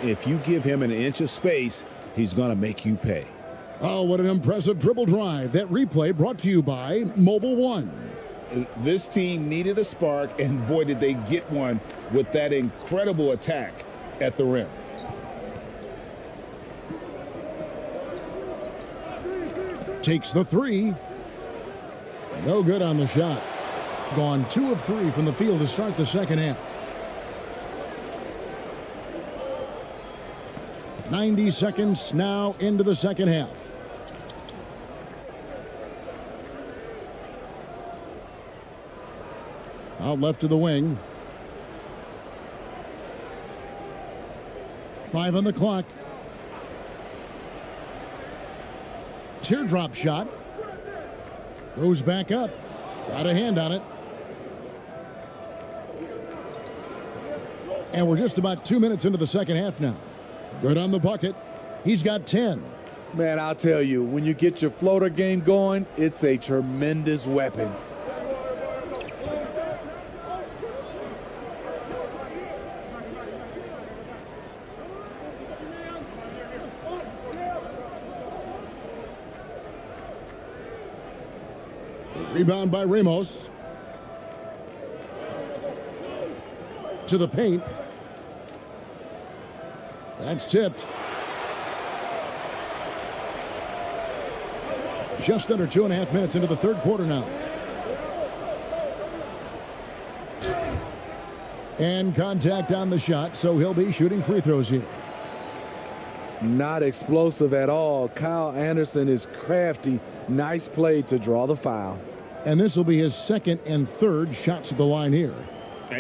If you give him an inch of space, he's going to make you pay. Oh, what an impressive dribble drive. That replay brought to you by Mobile One. This team needed a spark, and boy, did they get one with that incredible attack at the rim. Takes the three. No good on the shot. Gone 2 of 3 from the field to start the second half. 90 seconds now into the second half. Out left to the wing. 5 on the clock. Teardrop shot. Goes back up. Got a hand on it. And we're just about 2 minutes into the second half now. Good on the bucket. He's got 10. Man, I'll tell you, when you get your floater game going, it's a tremendous weapon. Rebound by Ramos. To the paint. That's tipped. Just under 2.5 minutes into the third quarter now. And contact on the shot, so he'll be shooting free throws here. Not explosive at all. Kyle Anderson is crafty. Nice play to draw the foul. And this will be his second and third shots at the line here.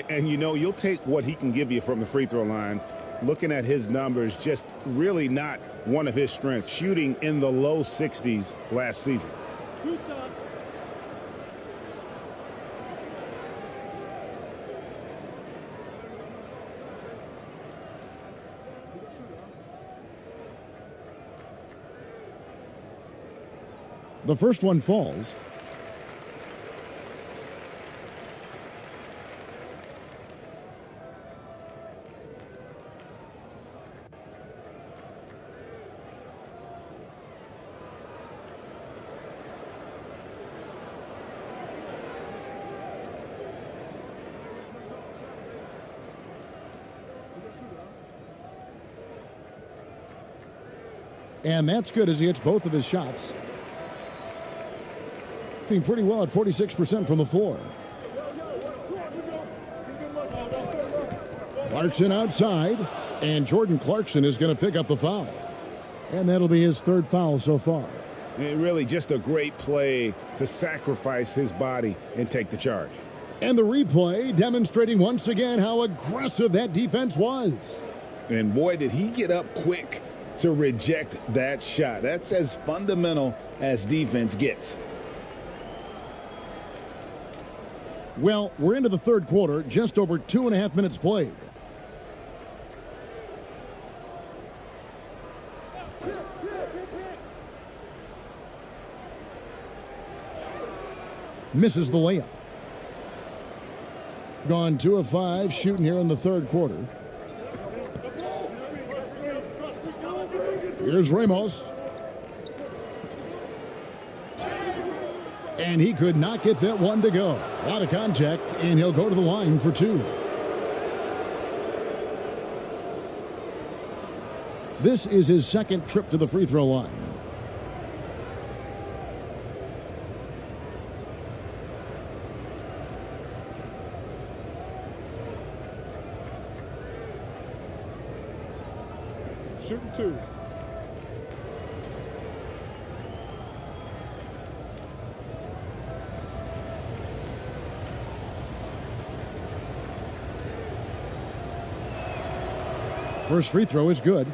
And you know, you'll take what he can give you from the free throw line. Looking at his numbers, just really not one of his strengths. Shooting in the low 60s last season. 2 shots. The first one falls. And that's good as he hits both of his shots. Doing pretty well at 46% from the floor. Clarkson outside, and Jordan Clarkson is going to pick up the foul. And that'll be his third foul so far. And really just a great play to sacrifice his body and take the charge. And the replay demonstrating once again how aggressive that defense was. And boy, did he get up quick to reject that shot. That's as fundamental as defense gets. Well, we're into the third quarter, just over 2.5 minutes played. Misses the layup. Gone 2 of 5 shooting here in the third quarter. Here's Ramos. And he could not get that one to go. A lot of contact, and he'll go to the line for 2. This is his second trip to the free throw line. Shooting 2. First free throw is good.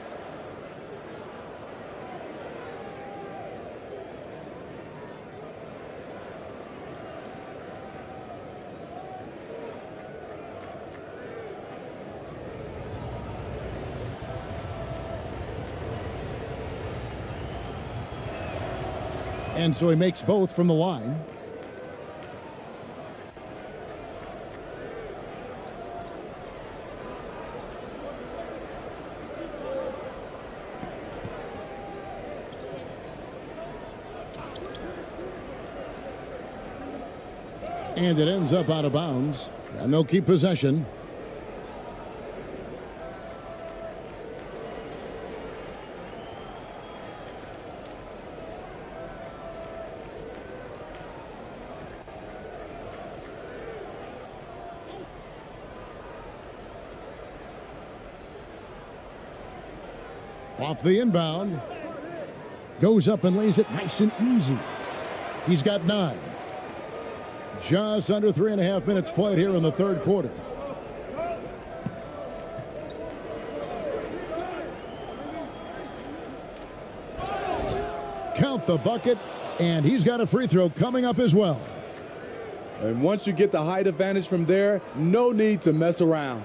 And so he makes both from the line. And it ends up out of bounds. And they'll keep possession. Off the inbound. Goes up and lays it nice and easy. He's got 9. Just under 3.5 minutes played here in the third quarter. Count the bucket, and he's got a free throw coming up as well. And once you get the height advantage from there, no need to mess around.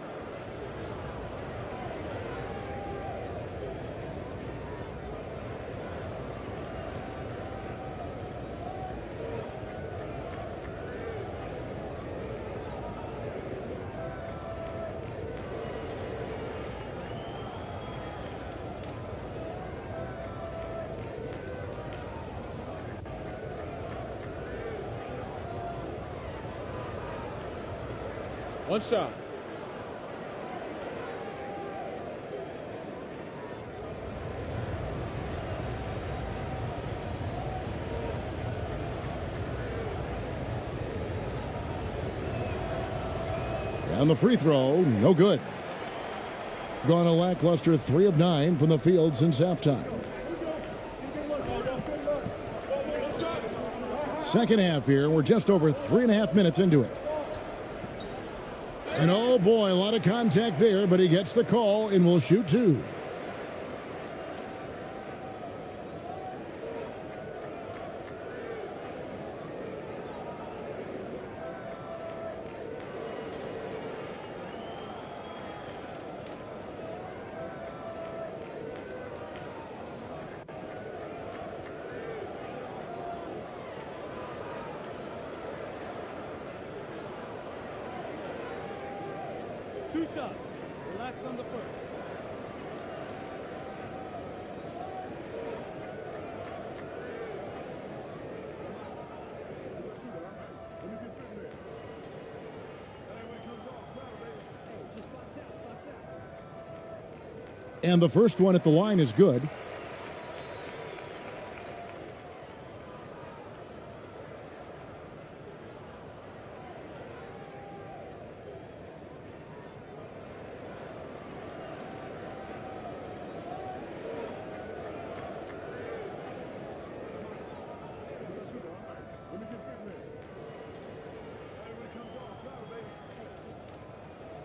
One shot. And the free throw, no good. Gone a lackluster 3 of 9 from the field since halftime. Second half here. We're just over 3.5 minutes into it. And oh boy, a lot of contact there, but he gets the call and will shoot 2. Two shots. Relax on the first. And the first one at the line is good.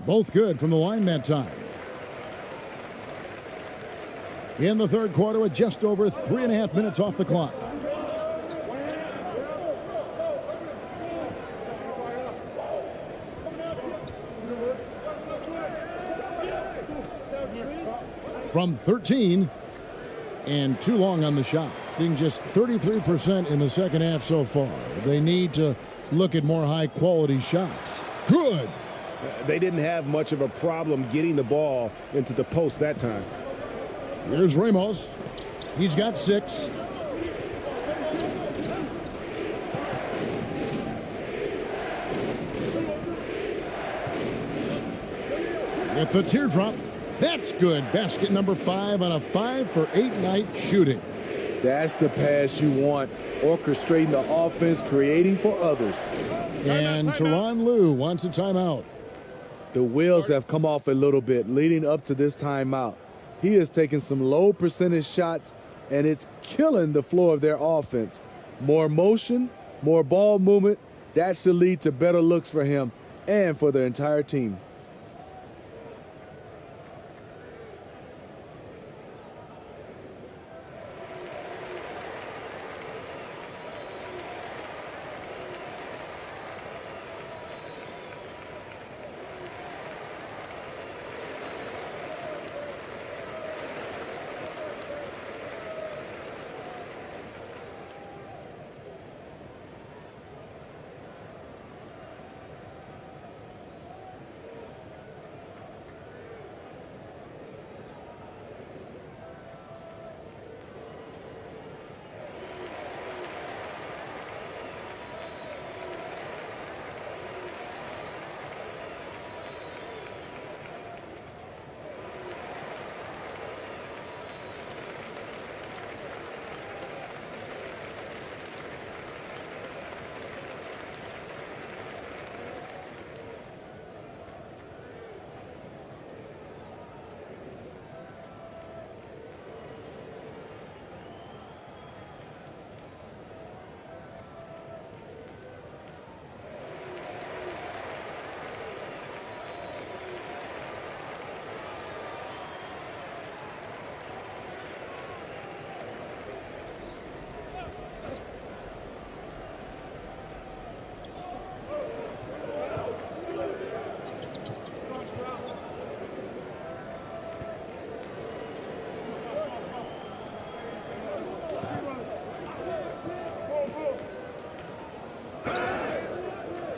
Both good from the line that time. In the third quarter with just over 3.5 minutes off the clock. From 13 and too long on the shot. Being just 33% in the second half so far. They need to look at more high quality shots. Good. They didn't have much of a problem getting the ball into the post that time. Here's Ramos. He's got 6. With the teardrop. That's good. Basket number 5 on a 5 for 8 night shooting. That's the pass you want. Orchestrating the offense, creating for others. And Tyronn Lue wants a timeout. The wheels have come off a little bit leading up to this timeout. He is taking some low percentage shots, and it's killing the flow of their offense. More motion, more ball movement, that should lead to better looks for him and for the entire team.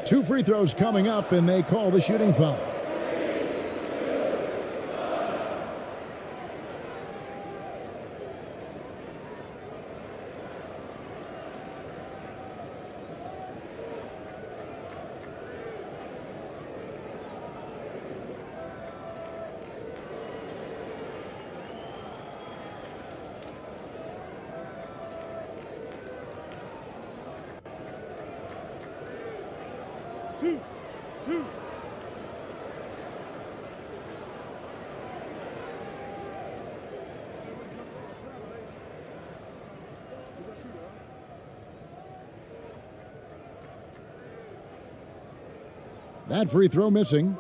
Two free throws coming up, and they call the shooting foul. 2. That free throw missing.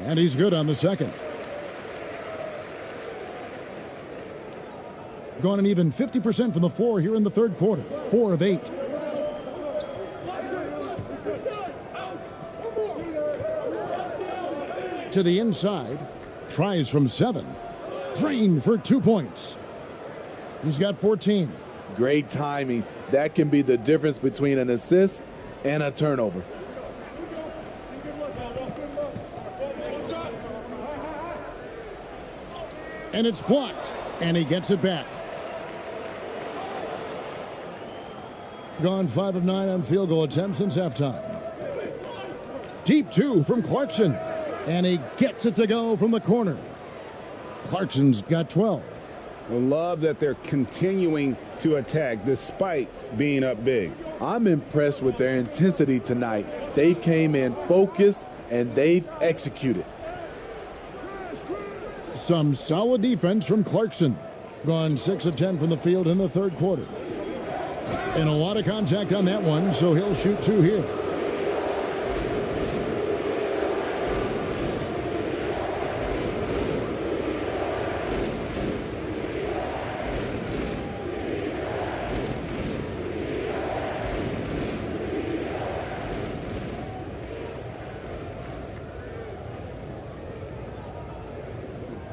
And he's good on the second. Gone an even 50% from the floor here in the third quarter. 4 of 8. To the inside. Tries from 7. Drained for 2 points. He's got 14. Great timing. That can be the difference between an assist and a turnover. And it's blocked. And he gets it back. Gone 5 of 9 on field goal attempts since halftime. Deep 2 from Clarkson. And he gets it to go from the corner. Clarkson's got 12. I love that they're continuing to attack despite being up big. I'm impressed with their intensity tonight. They came in focused and they've executed. Some solid defense from Clarkson. Gone 6 of 10 from the field in the third quarter. And a lot of contact on that one, so he'll shoot 2 here.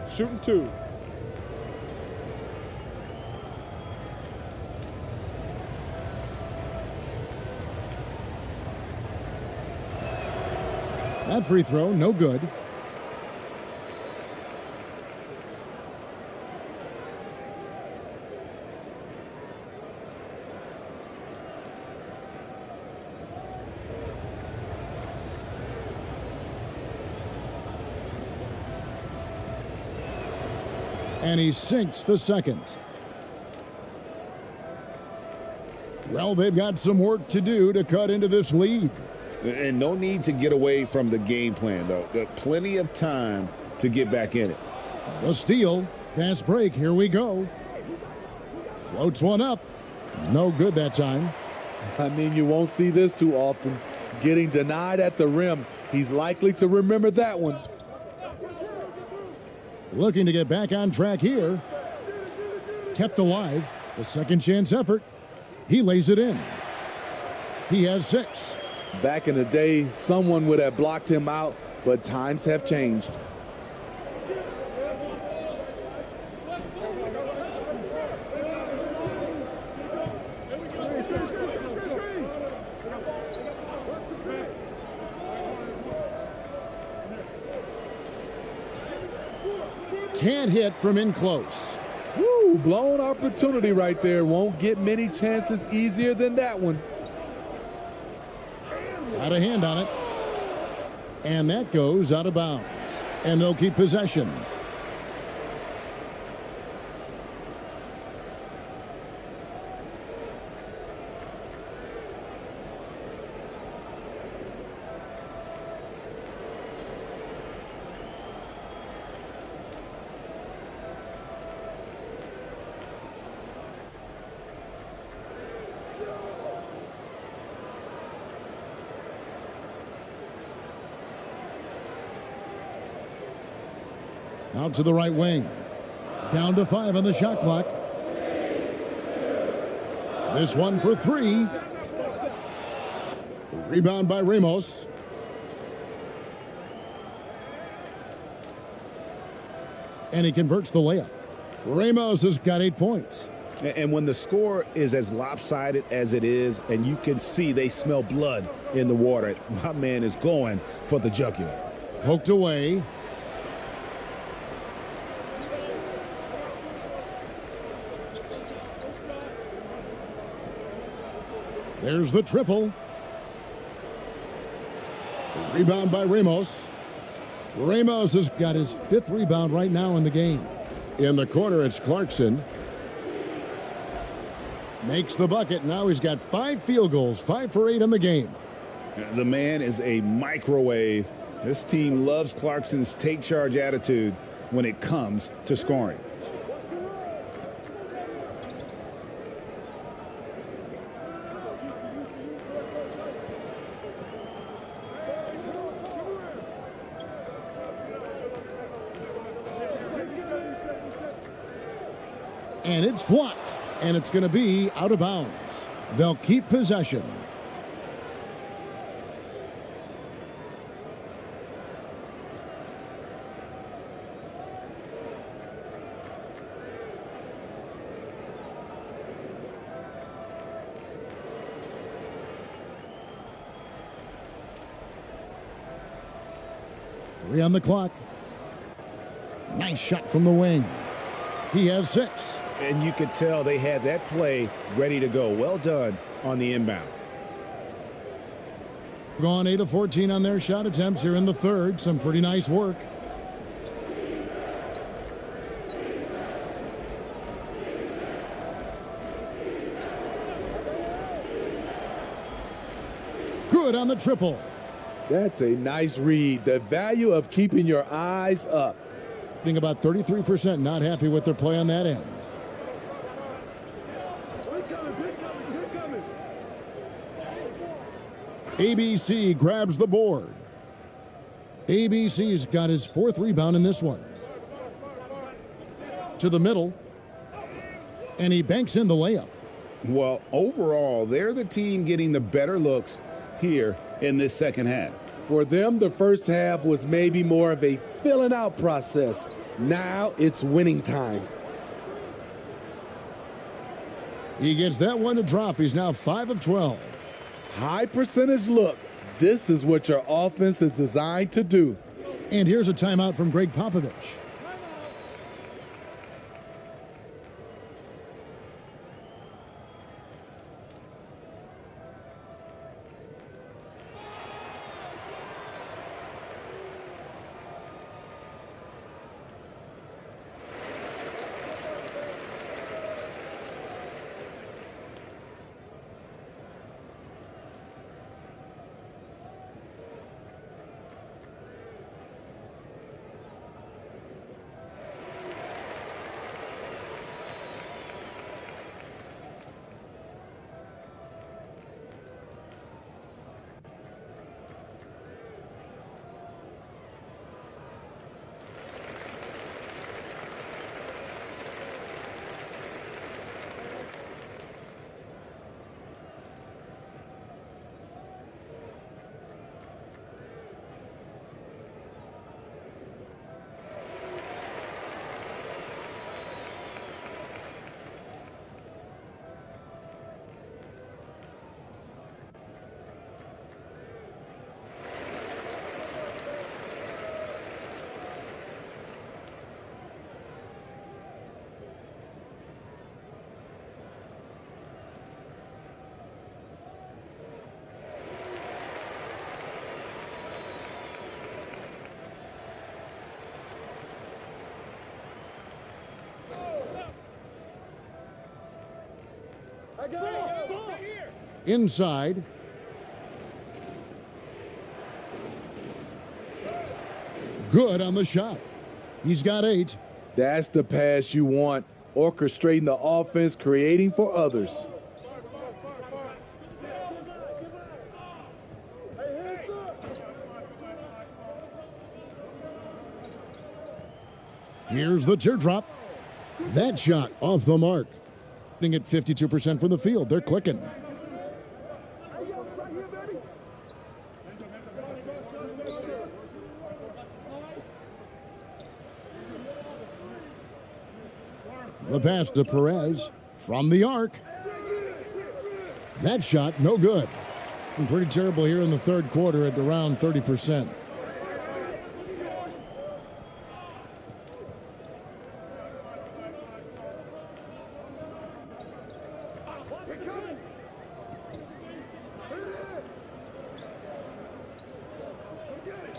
Shooting 2. That free throw, no good. And he sinks the second. Well, they've got some work to do to cut into this lead. And no need to get away from the game plan, though. There's plenty of time to get back in it. The steal. Fast break. Here we go. Floats one up. No good that time. I mean, you won't see this too often. Getting denied at the rim. He's likely to remember that one. Looking to get back on track here. Kept alive. The second chance effort. He lays it in. He has 6. Back in the day, someone would have blocked him out, but times have changed. Can't hit from in close. Woo, blown opportunity right there. Won't get many chances easier than that one. Got a hand on it. And that goes out of bounds. And they'll keep possession. Out to the right wing. Down to 5 on the shot clock. This one for 3. Rebound by Ramos. And he converts the layup. Ramos has got 8 points. And when the score is as lopsided as it is, and you can see they smell blood in the water, my man is going for the jugular. Poked away. There's the triple. Rebound by Ramos. Ramos has got his 5th rebound right now in the game. In the corner, it's Clarkson. Makes the bucket. Now he's got 5 field goals, 5 for 8 in the game. The man is a microwave. This team loves Clarkson's take charge attitude when it comes to scoring. And it's blocked, and it's going to be out of bounds. They'll keep possession. Three on the clock. Nice shot from the wing. He has 6. And you could tell they had that play ready to go. Well done on the inbound. Gone 8 of 14 on their shot attempts here in the third. Some pretty nice work. Good on the triple. That's a nice read. The value of keeping your eyes up. Being about 33% not happy with their play on that end. ABC grabs the board. ABC's got his 4th rebound in this one. To the middle. And he banks in the layup. Well, overall, they're the team getting the better looks here in this second half. For them, the first half was maybe more of a filling out process. Now it's winning time. He gets that one to drop. He's now 5 of 12. High percentage look. This is what your offense is designed to do. And here's a timeout from Greg Popovich. Inside. Good on the shot. He's got 8. That's the pass you want. Orchestrating the offense, creating for others. Here's the teardrop. That shot off the mark. Hitting at 52% from the field. They're clicking. The pass to Perez from the arc. That shot, no good. And pretty terrible here in the third quarter at around 30%.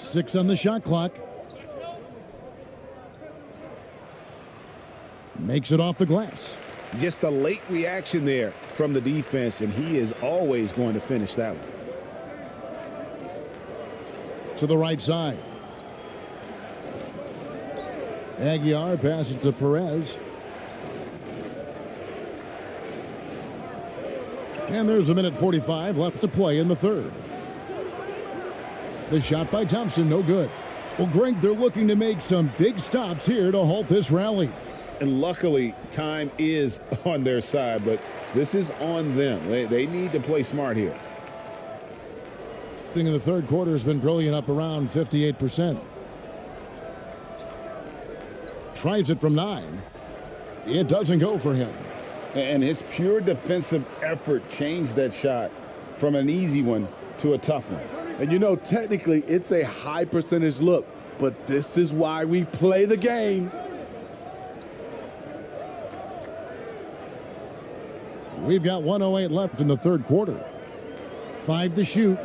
6 on the shot clock. Makes it off the glass. Just a late reaction there from the defense, and he is always going to finish that one. To the right side. Aguiar passes to Perez. And there's a minute 45 left to play in the third. The shot by Thompson, no good. Well, Greg, they're looking to make some big stops here to halt this rally. And luckily, time is on their side, but this is on them. They need to play smart here. In the third quarter has been brilliant, up around 58%. Tries it from 9. It doesn't go for him. And his pure defensive effort changed that shot from an easy one to a tough one. And you know, technically, it's a high percentage look, but this is why we play the game. We've got 1:08 left in the third quarter. 5 to shoot.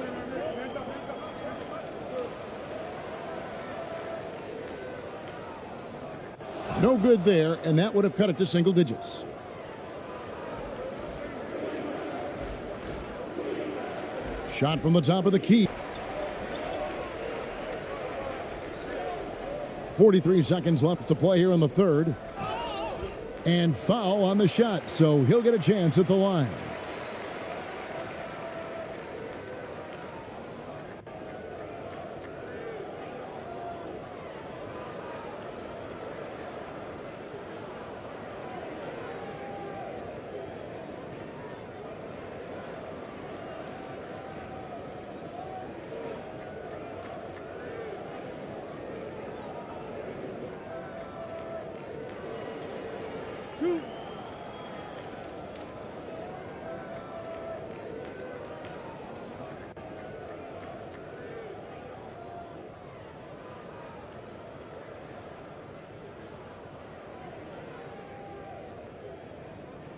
No good there, and that would have cut it to single digits. Shot from the top of the key. 43 seconds left to play here in the third. And foul on the shot, so he'll get a chance at the line.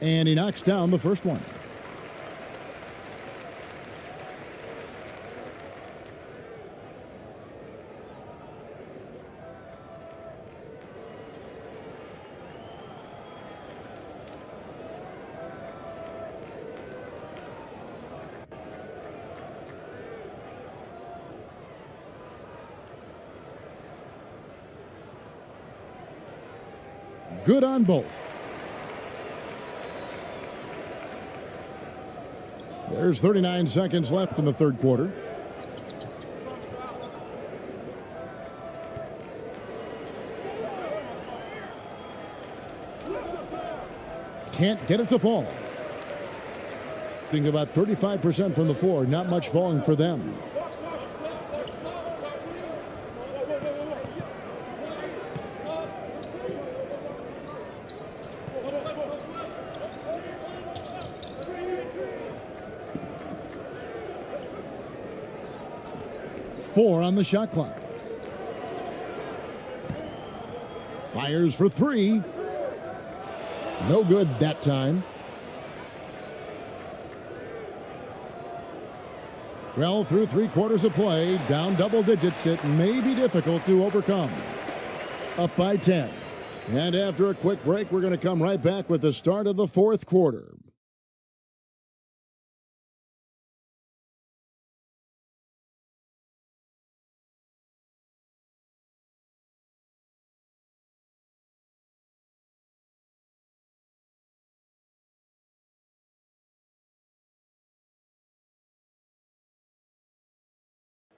And he knocks down the first one. Good on both. There's 39 seconds left in the third quarter. Can't get it to fall. Being about 35% from the floor, not much falling for them. Four on the shot clock. Fires for 3. No good that time. Well, through 3 quarters of play, down double digits, it may be difficult to overcome. Up by 10. And after a quick break, we're going to come right back with the start of the fourth quarter.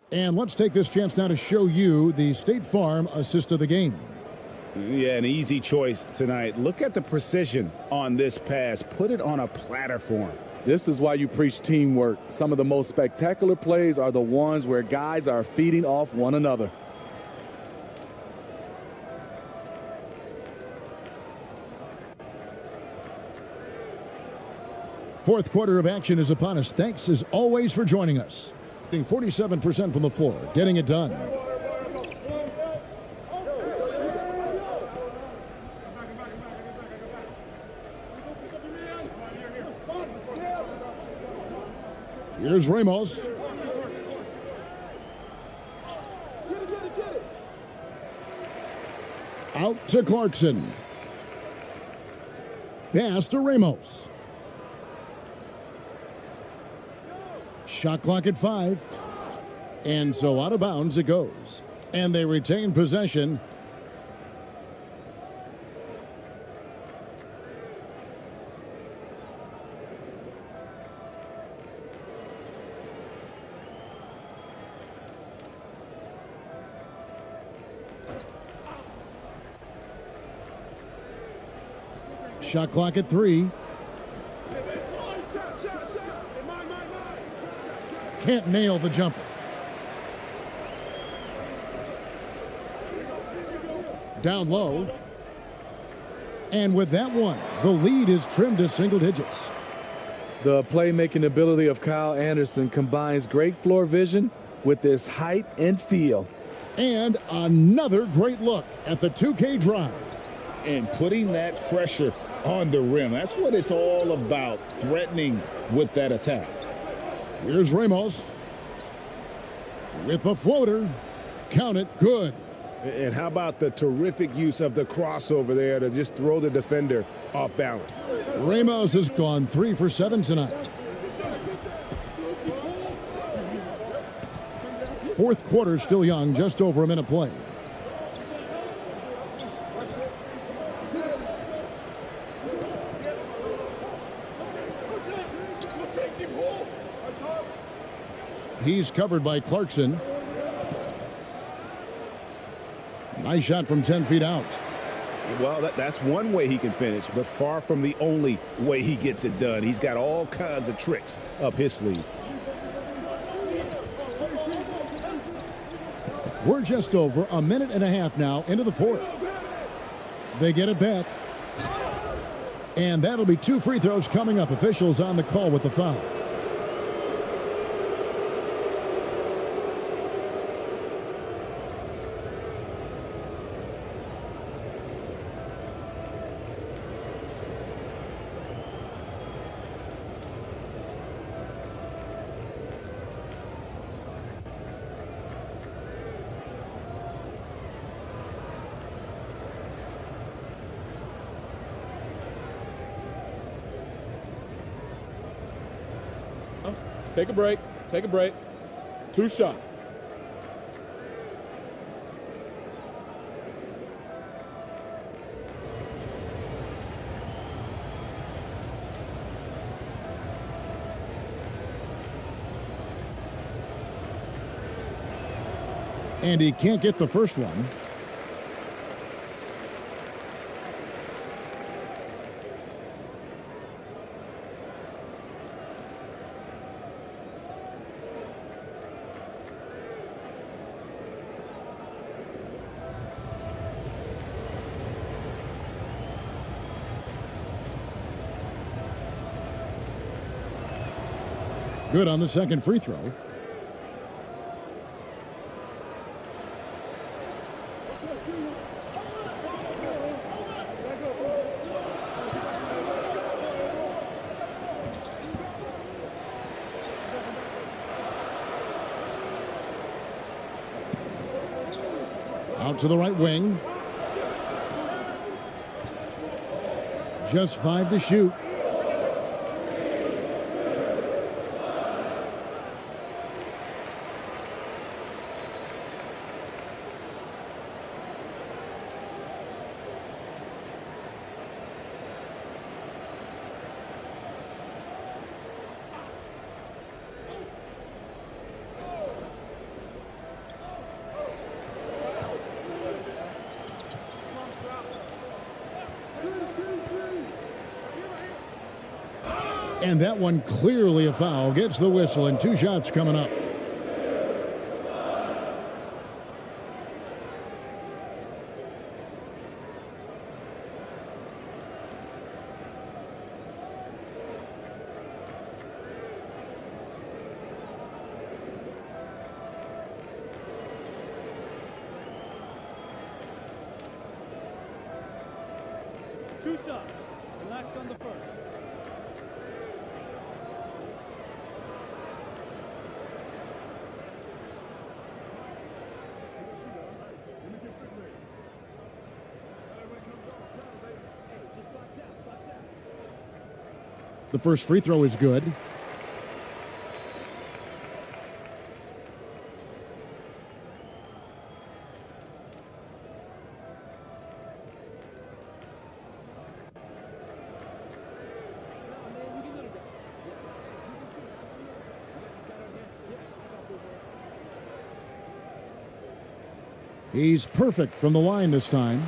And let's take this chance now to show you the State Farm assist of the game. Yeah, an easy choice tonight. Look at the precision on this pass. Put it on a platter for him. This is why you preach teamwork. Some of the most spectacular plays are the ones where guys are feeding off one another. Fourth quarter of action is upon us. Thanks as always for joining us. 47% from the floor, getting it done. Here's Ramos. Out to Clarkson. Pass to Ramos. Shot clock at 5. And so out of bounds it goes. And they retain possession. Shot clock at 3. Can't nail the jumper. Down low. And with that one, the lead is trimmed to single digits. The playmaking ability of Kyle Anderson combines great floor vision with his height and feel. And another great look at the 2K drive. And putting that pressure on the rim. That's what it's all about, threatening with that attack. Here's Ramos with a floater. Count it, good. And how about the terrific use of the crossover there to just throw the defender off balance? Ramos has gone 3 for 7 tonight. Fourth quarter still young, just over a minute play. He's covered by Clarkson. Nice shot from 10 feet out. Well, that's one way he can finish, but far from the only way he gets it done. He's got all kinds of tricks up his sleeve. We're just over a minute and a half now into the fourth. They get it back. And that'll be 2 free throws coming up. Officials on the call with the foul. Take a break. Take a break. 2 shots. And he can't get the first one. Good on the second free throw. Out to the right wing. Just 5 to shoot. And that one clearly a foul. Gets the whistle and 2 shots coming up. Two shots. Relax on the first. The first free throw is good. He's perfect from the line this time.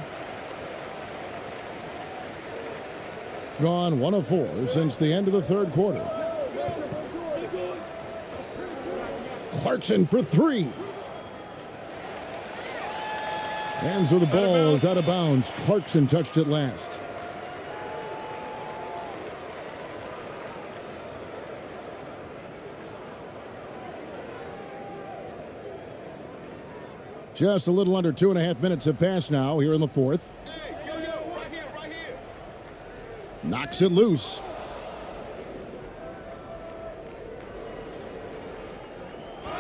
Gone 1 of 4 since the end of the third quarter. Clarkson for 3. Hands with the ball is out of bounds. Clarkson touched it last. Just a little under 2.5 minutes have passed now here in the fourth. Right here. Knocks it loose.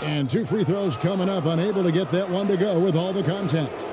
And 2 free throws coming up, unable to get that one to go with all the contact.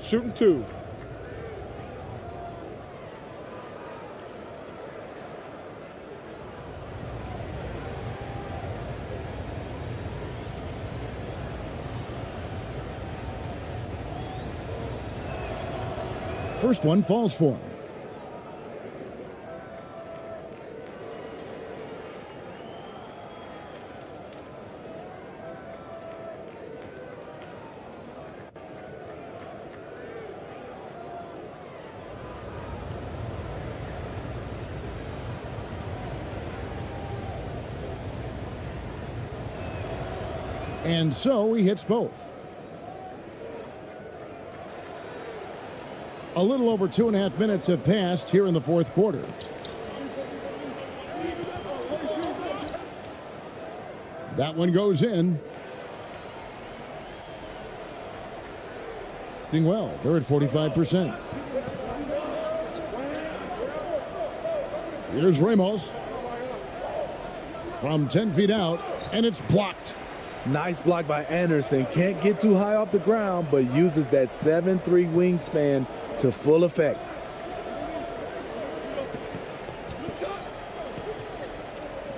Shooting 2. First one falls for him. And so he hits both. A little over 2.5 minutes have passed here in the fourth quarter. That one goes in. Doing well. They're at 45%. Here's Ramos. From 10 feet out, and it's blocked. Nice block by Anderson. Can't get too high off the ground, but uses that 7'3" wingspan to full effect.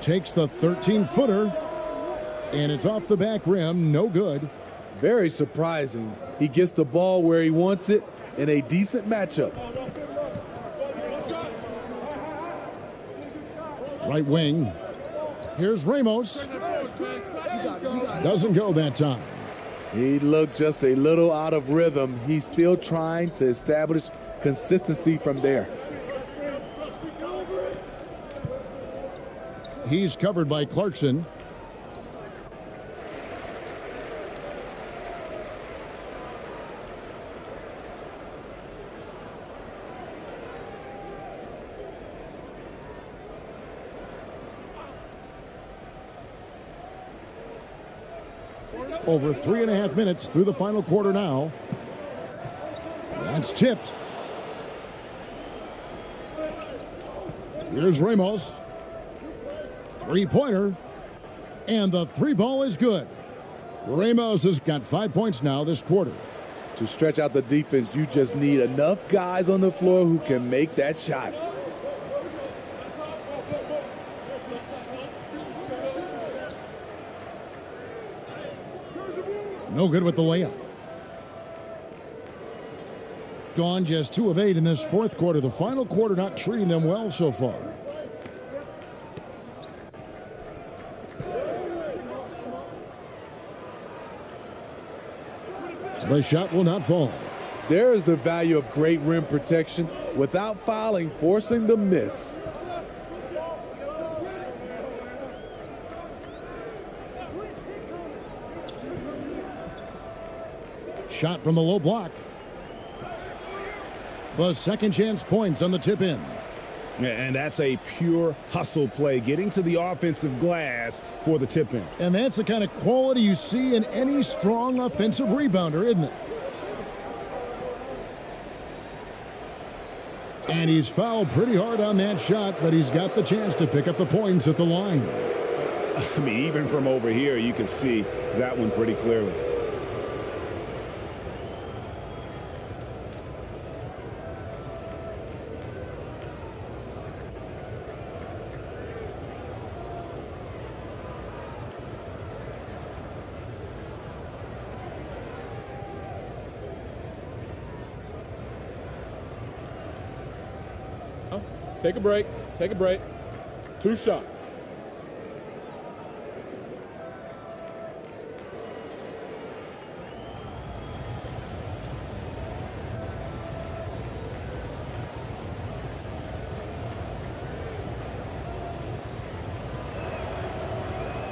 Takes the 13-footer, and it's off the back rim. No good. Very surprising. He gets the ball where he wants it in a decent matchup. Right wing. Here's Ramos. Doesn't go that time. He looked just a little out of rhythm. He's still trying to establish consistency from there. He's covered by Clarkson. Over 3.5 minutes through the final quarter now. That's tipped. Here's Ramos. Three-pointer. And the 3-ball is good. Ramos has got 5 points now this quarter. To stretch out the defense, you just need enough guys on the floor who can make that shot. No good with the layup. Gone just 2 of 8 in this fourth quarter. The final quarter not treating them well so far. The shot will not fall. There is the value of great rim protection without fouling, forcing the miss. Shot from the low block. The second chance points on the tip in. And that's a pure hustle play, getting to the offensive glass for the tip-in. And that's the kind of quality you see in any strong offensive rebounder, isn't it? And he's fouled pretty hard on that shot, but he's got the chance to pick up the points at the line. I mean, even from over here, you can see that one pretty clearly. Take a break. Take a break. 2 shots.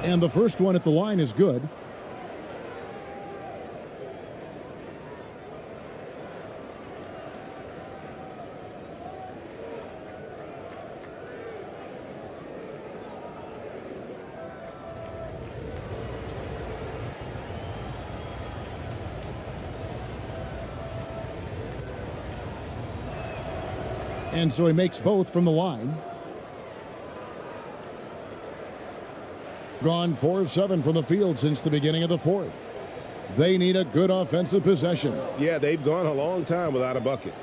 And the first one at the line is good. And so he makes both from the line. Gone 4 of 7 from the field since the beginning of the fourth. They need a good offensive possession. Yeah, they've gone a long time without a bucket.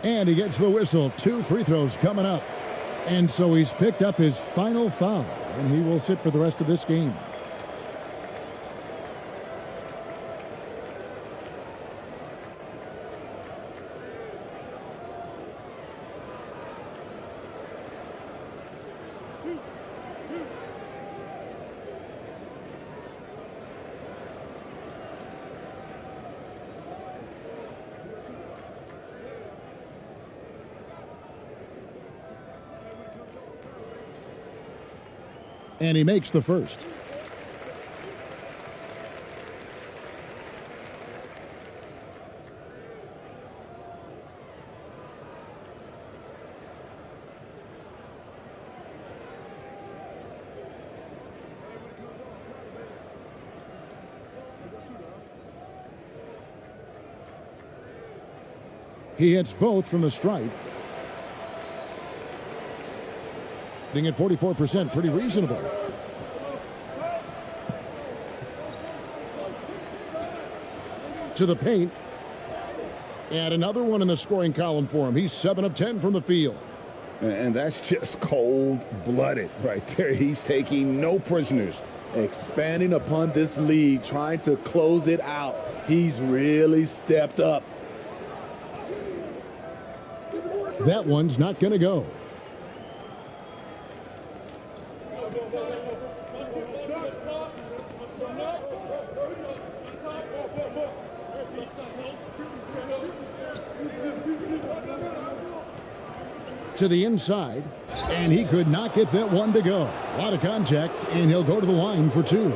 And he gets the whistle. 2 free throws coming up. And so he's picked up his final foul, and he will sit for the rest of this game. And he makes the first. He hits both from the stripe. Being at 44%, pretty reasonable. To the paint. And another one in the scoring column for him. He's 7 of 10 from the field. And that's just cold-blooded right there. He's taking no prisoners. Expanding upon this lead, trying to close it out. He's really stepped up. That one's not going to go. To the inside, and he could not get that one to go. A lot of contact, and he'll go to the line for 2.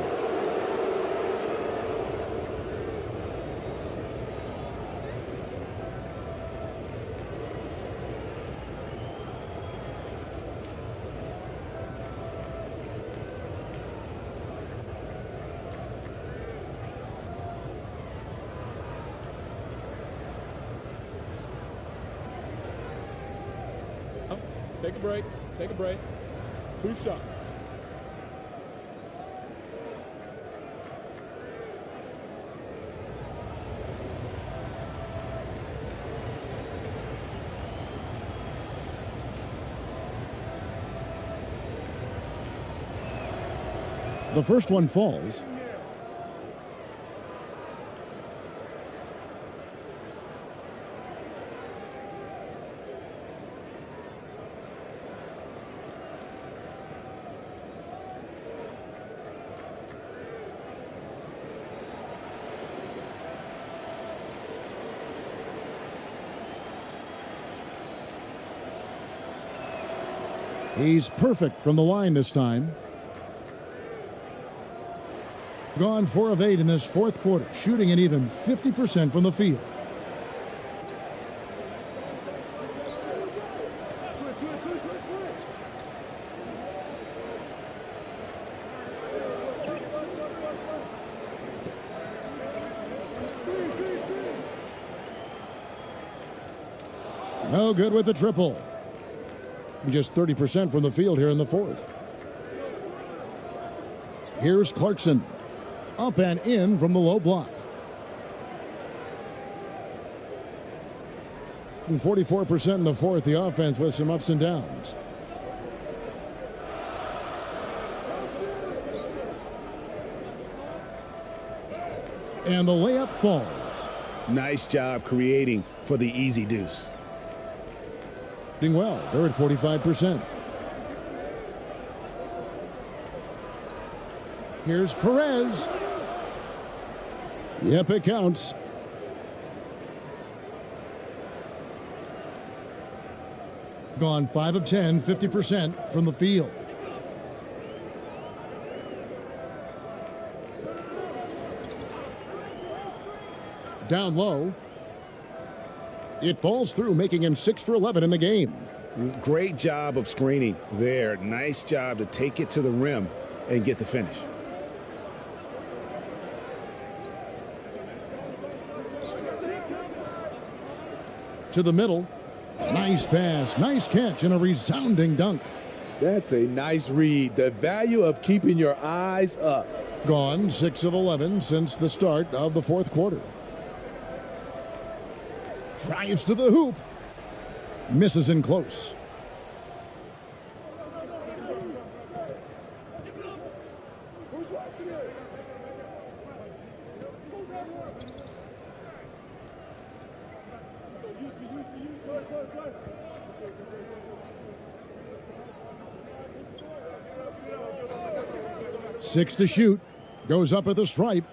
Take a break. Take a break. 2 shots. The first one falls. He's perfect from the line this time. Gone 4 of 8 in this fourth quarter, shooting an even 50% from the field. No good with the triple. Just 30% from the field here in the fourth. Here's Clarkson. Up and in from the low block. And 44% in the fourth, the offense with some ups and downs. And the layup falls. Nice job creating for the easy deuce. Doing well. They're at 45%. Here's Perez. Yep, it counts. Gone 5 of 10, 50% from the field. Down low. It falls through, making him 6 for 11 in the game. Great job of screening there. Nice job to take it to the rim and get the finish. To the middle. Nice pass, nice catch, and a resounding dunk. That's a nice read. The value of keeping your eyes up. Gone 6 of 11 since the start of the fourth quarter. Drives to the hoop. Misses in close. Who's watching it? 6 to shoot. Goes up at the stripe.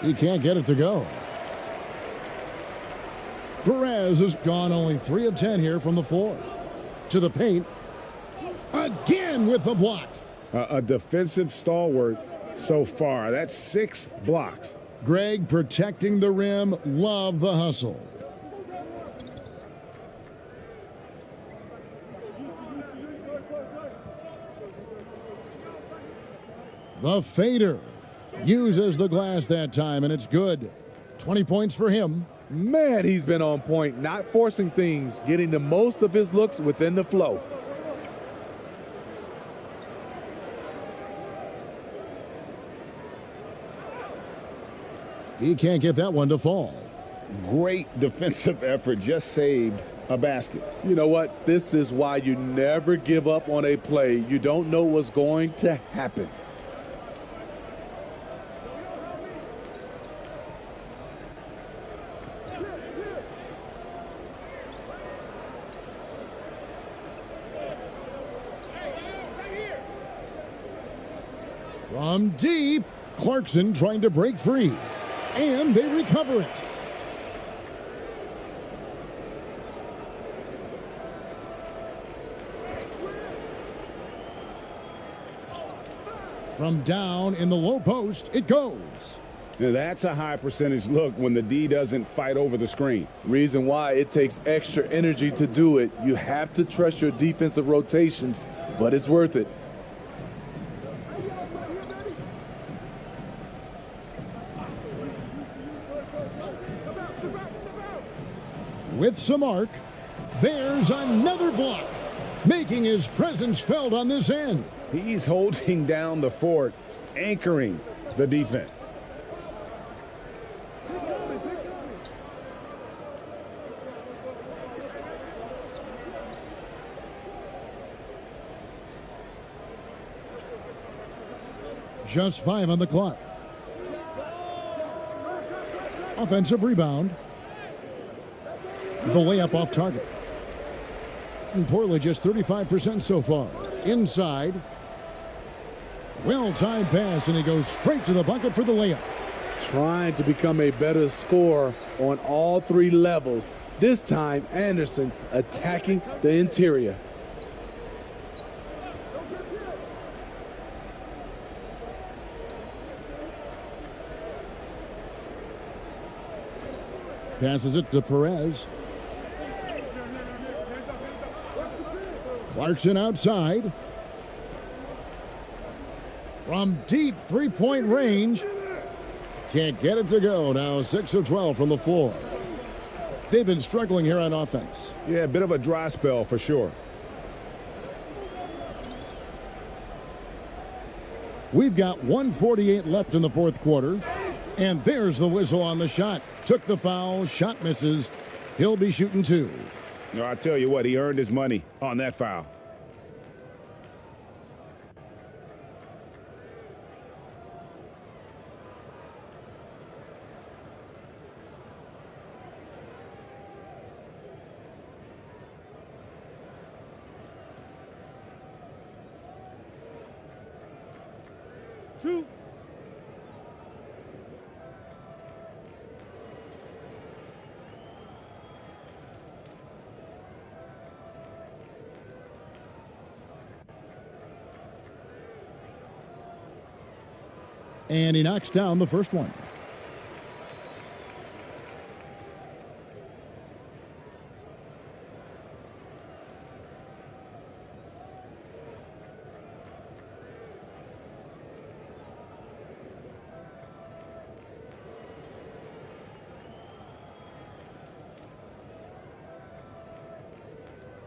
He can't get it to go. Perez has gone only 3 of 10 here from the floor. To the paint. Again with the block. A defensive stalwart so far. That's 6 blocks. Greg protecting the rim. Love the hustle. The fader uses the glass that time, and it's good. 20 points for him. Man, he's been on point, not forcing things, getting the most of his looks within the flow. He can't get that one to fall. Great defensive effort, just saved a basket. You know what? This is why you never give up on a play. You don't know what's going to happen. From deep, Clarkson trying to break free. And they recover it. From down in the low post, it goes. Now that's a high percentage look when the D doesn't fight over the screen. Reason why it takes extra energy to do it. You have to trust your defensive rotations, but it's worth it. With some arc, there's another block, making his presence felt on this end. He's holding down the fort, anchoring the defense. Just 5 on the clock. Offensive rebound. The layup off target. And Portland just 35% so far. Inside. Well-timed pass, and he goes straight to the bucket for the layup. Trying to become a better scorer on all 3 levels. This time, Anderson attacking the interior. Passes it to Perez. Clarkson outside. From deep three-point range. Can't get it to go. Now 6 of 12 from the floor. They've been struggling here on offense. Yeah, a bit of a dry spell for sure. We've got 1:48 left in the fourth quarter. And there's the whistle on the shot. Took the foul, shot misses. He'll be shooting 2. No, I tell you what, he earned his money on that foul. Two. And he knocks down the first one.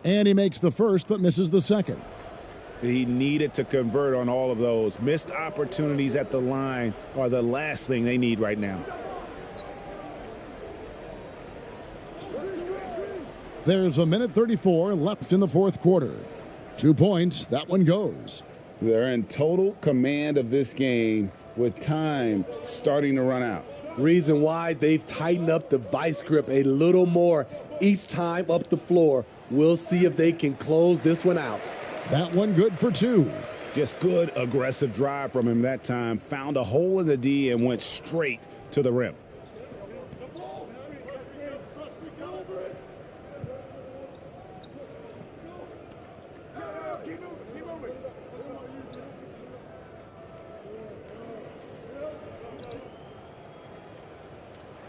And he makes the first but misses the second. He needed to convert on all of those. Missed opportunities at the line are the last thing they need right now. There's 1:34 left in the fourth quarter. 2 points, that one goes. They're in total command of this game with time starting to run out. Reason why they've tightened up the vice grip a little more each time up the floor. We'll see if they can close this one out. That one good for 2. Just good aggressive drive from him that time. Found a hole in the D and went straight to the rim.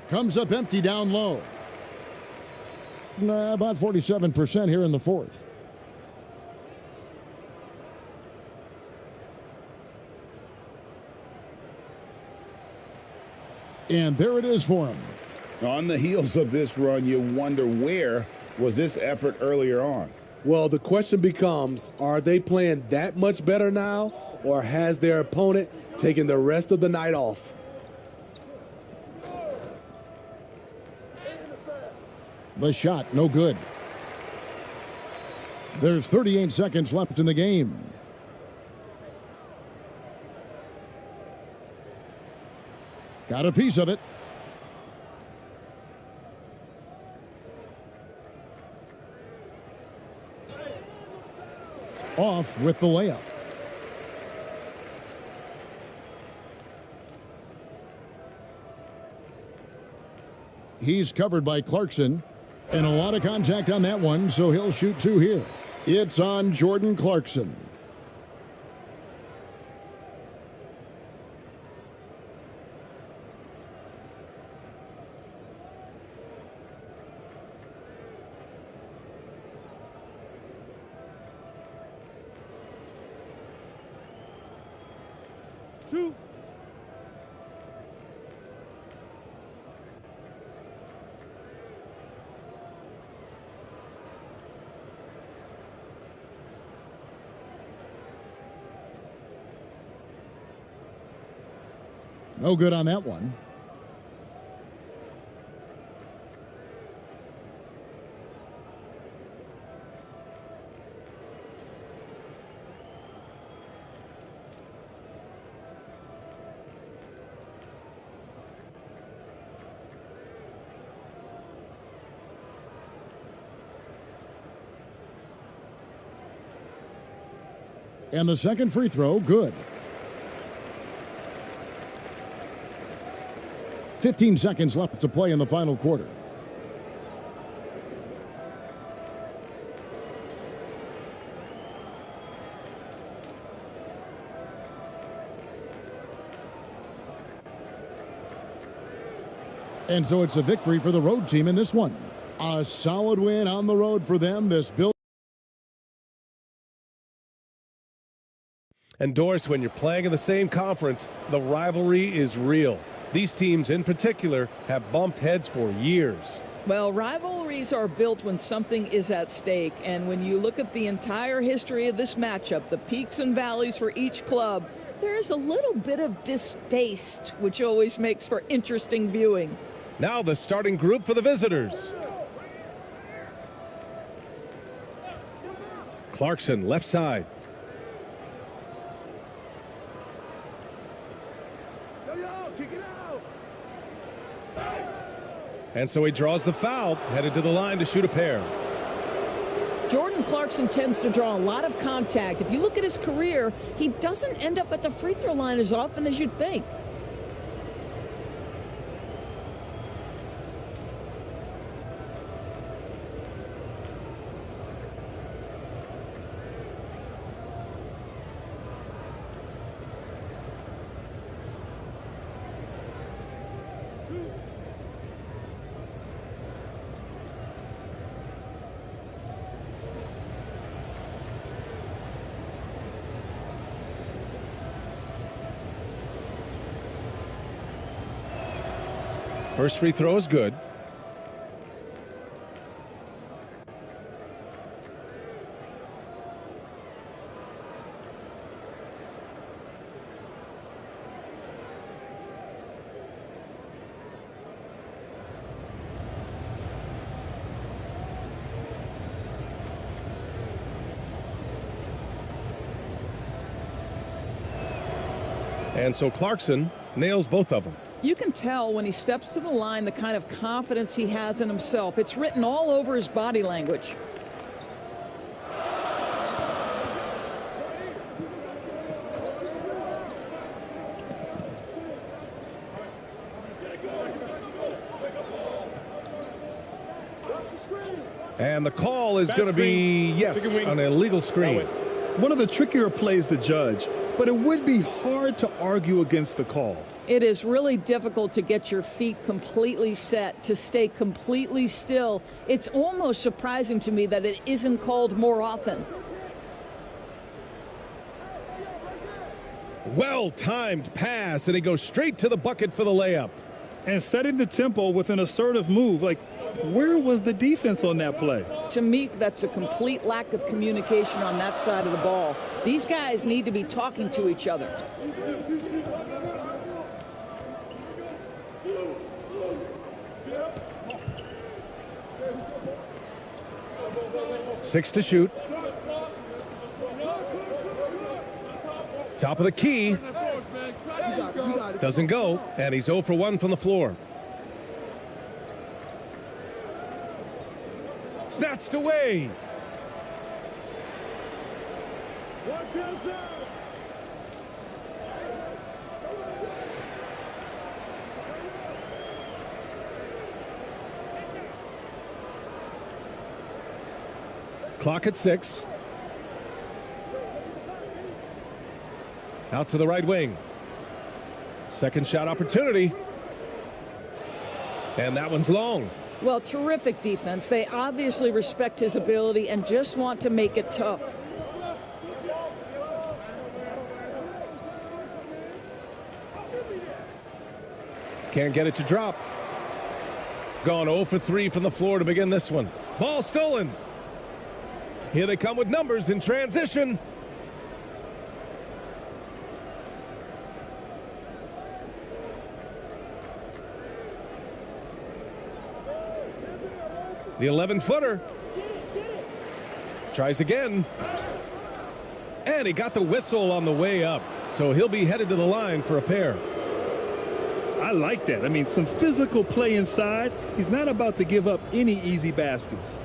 Comes up empty down low. About 47% here in the fourth. And there it is for him. On the heels of this run, you wonder where was this effort earlier on? Well, the question becomes, are they playing that much better now, or has their opponent taken the rest of the night off? The shot, no good. There's 38 seconds left in the game. Got a piece of it. Off with the layup. He's covered by Clarkson. And a lot of contact on that one, so he'll shoot 2 here. It's on Jordan Clarkson. Two. No good on that one. And the second free throw, good. 15 seconds left to play in the final quarter. And so it's a victory for the road team in this one. A solid win on the road for them. This build. And Doris, when you're playing in the same conference, the rivalry is real. These teams in particular have bumped heads for years. Well, rivalries are built when something is at stake. And when you look at the entire history of this matchup, the peaks and valleys for each club, there's a little bit of distaste, which always makes for interesting viewing. Now the starting group for the visitors. Clarkson, left side. And so he draws the foul, headed to the line to shoot a pair. Jordan Clarkson tends to draw a lot of contact. If you look at his career, he doesn't end up at the free throw line as often as you'd think. First free throw is good. And so Clarkson nails both of them. You can tell when he steps to the line the kind of confidence he has in himself. It's written all over his body language. And the call is going to be, yes, an illegal screen. One of the trickier plays to judge, but it would be hard to argue against the call. It is really difficult to get your feet completely set, to stay completely still. It's almost surprising to me that it isn't called more often. Well-timed pass, and he goes straight to the bucket for the layup. And setting the tempo with an assertive move. Like, where was the defense on that play? To me, that's a complete lack of communication on that side of the ball. These guys need to be talking to each other. Six to shoot. Top of the key. Doesn't go, and he's 0 for 1 from the floor. Snatched away. Clock at 6. Out to the right wing. Second shot opportunity. And that one's long. Well, terrific defense. They obviously respect his ability and just want to make it tough. Can't get it to drop. Gone 0 for 3 from the floor to begin this one. Ball stolen. Here they come with numbers in transition. The 11-footer. Tries again. And he got the whistle on the way up. So he'll be headed to the line for a pair. I like that. I mean, some physical play inside. He's not about to give up any easy baskets.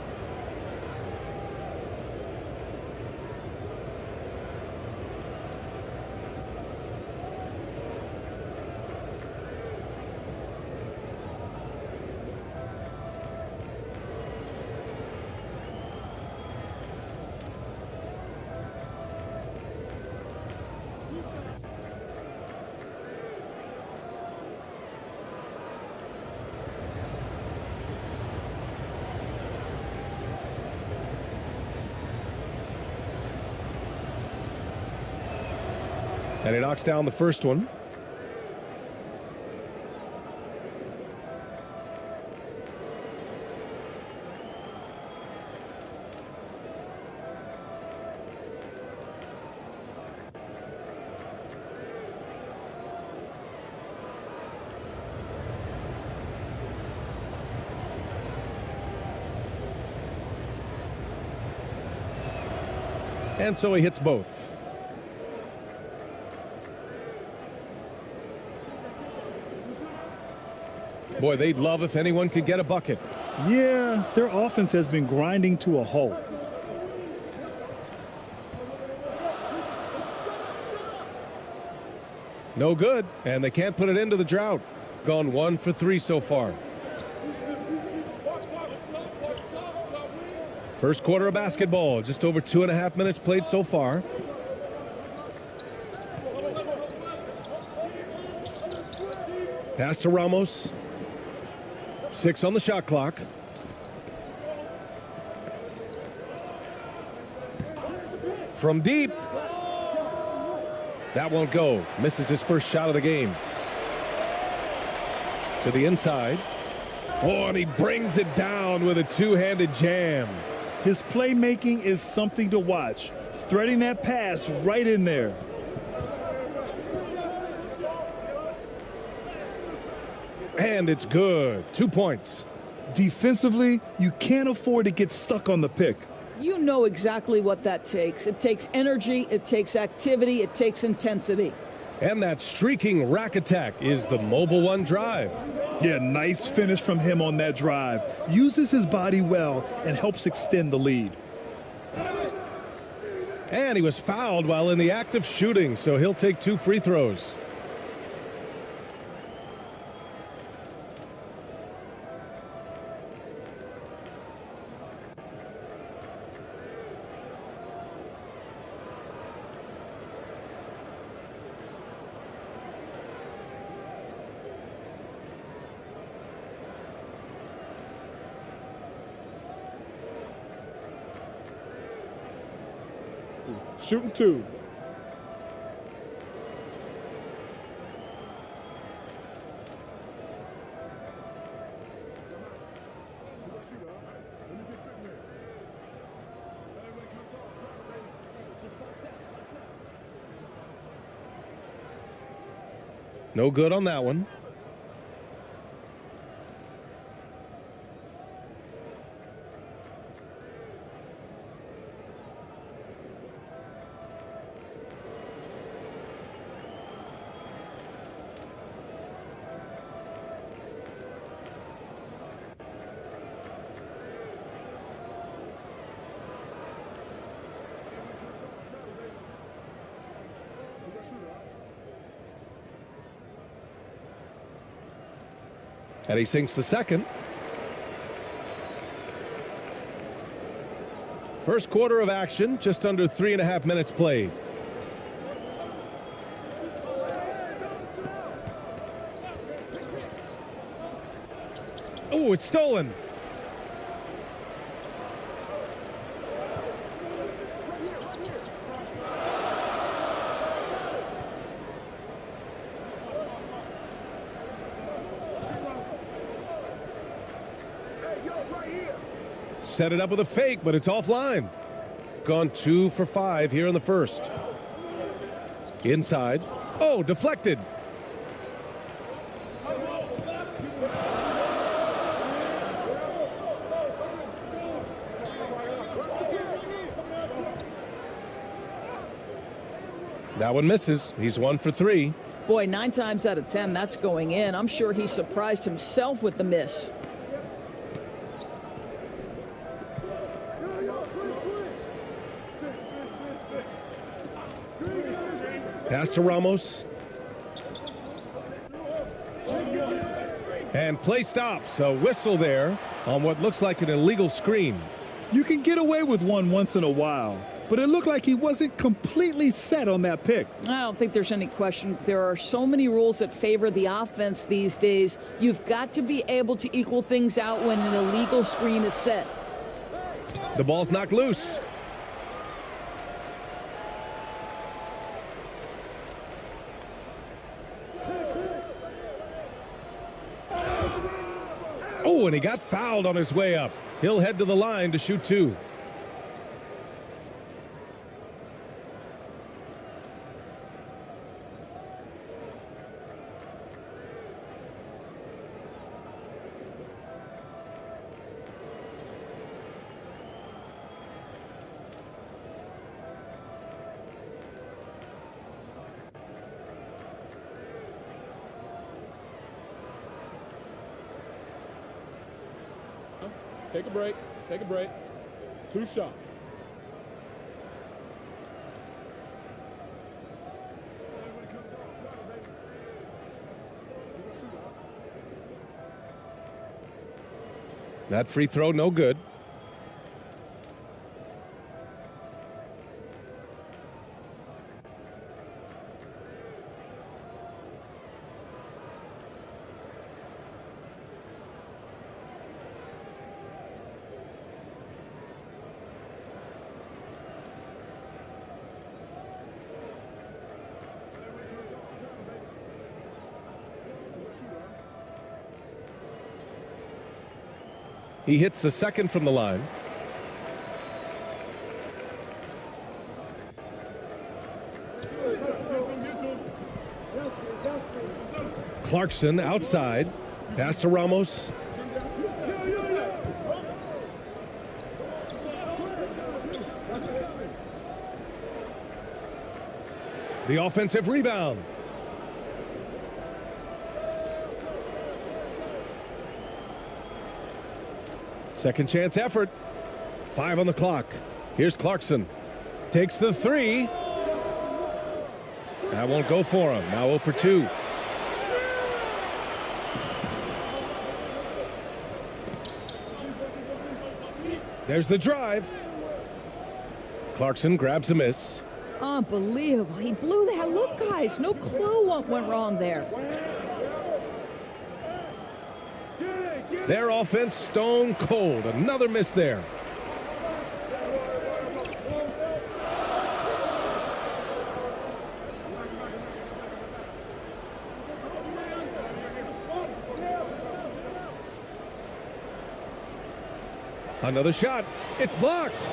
And he knocks down the first one. And so he hits both. Boy, they'd love if anyone could get a bucket. Yeah, their offense has been grinding to a halt. No good, and they can't put it into the drought. Gone 1 for 3 so far. First quarter of basketball, just over 2.5 minutes played so far. Pass to Ramos. 6 on the shot clock. From deep. That won't go. Misses his first shot of the game. To the inside. Oh, and he brings it down with a two-handed jam. His playmaking is something to watch. Threading that pass right in there. And it's good. 2 points. Defensively, you can't afford to get stuck on the pick. You know exactly what that takes. It takes energy, it takes activity, it takes intensity. And that streaking rack attack is the Mobile One drive. Yeah, nice finish from him on that drive. Uses his body well and helps extend the lead. And he was fouled while in the act of shooting, so he'll take 2 free throws. Shooting 2. No good on that one. And he sinks the second. First quarter of action, just under 3.5 minutes played. Oh, it's stolen. Set it up with a fake, but it's offline. Gone 2 for 5 here in the first. Inside. Oh, deflected. That one misses. He's 1 for 3. Boy, 9 times out of 10, that's going in. I'm sure he surprised himself with the miss. Pass to Ramos. And play stops. A whistle there on what looks like an illegal screen. You can get away with one once in a while, but it looked like he wasn't completely set on that pick. I don't think there's any question. There are so many rules that favor the offense these days. You've got to be able to equal things out when an illegal screen is set. The ball's knocked loose. Oh, and he got fouled on his way up. He'll head to the line to shoot 2. Take a break. Take a break. 2 shots. That free throw, no good. He hits the second from the line. Clarkson outside. Pass to Ramos. The offensive rebound. Second chance effort. 5 on the clock. Here's Clarkson. Takes the 3. That won't go for him. Now 0 for 2. There's the drive. Clarkson grabs a miss. Unbelievable. He blew that. Look, guys, no clue what went wrong there. Their offense stone cold. Another miss there. Another shot. It's blocked.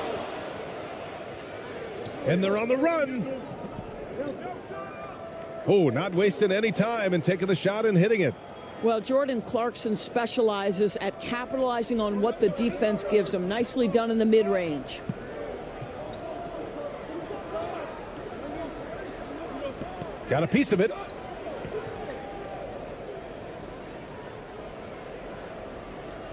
And they're on the run. Oh, not wasting any time and taking the shot and hitting it. Well, Jordan Clarkson specializes at capitalizing on what the defense gives him. Nicely done in the mid-range. Got a piece of it.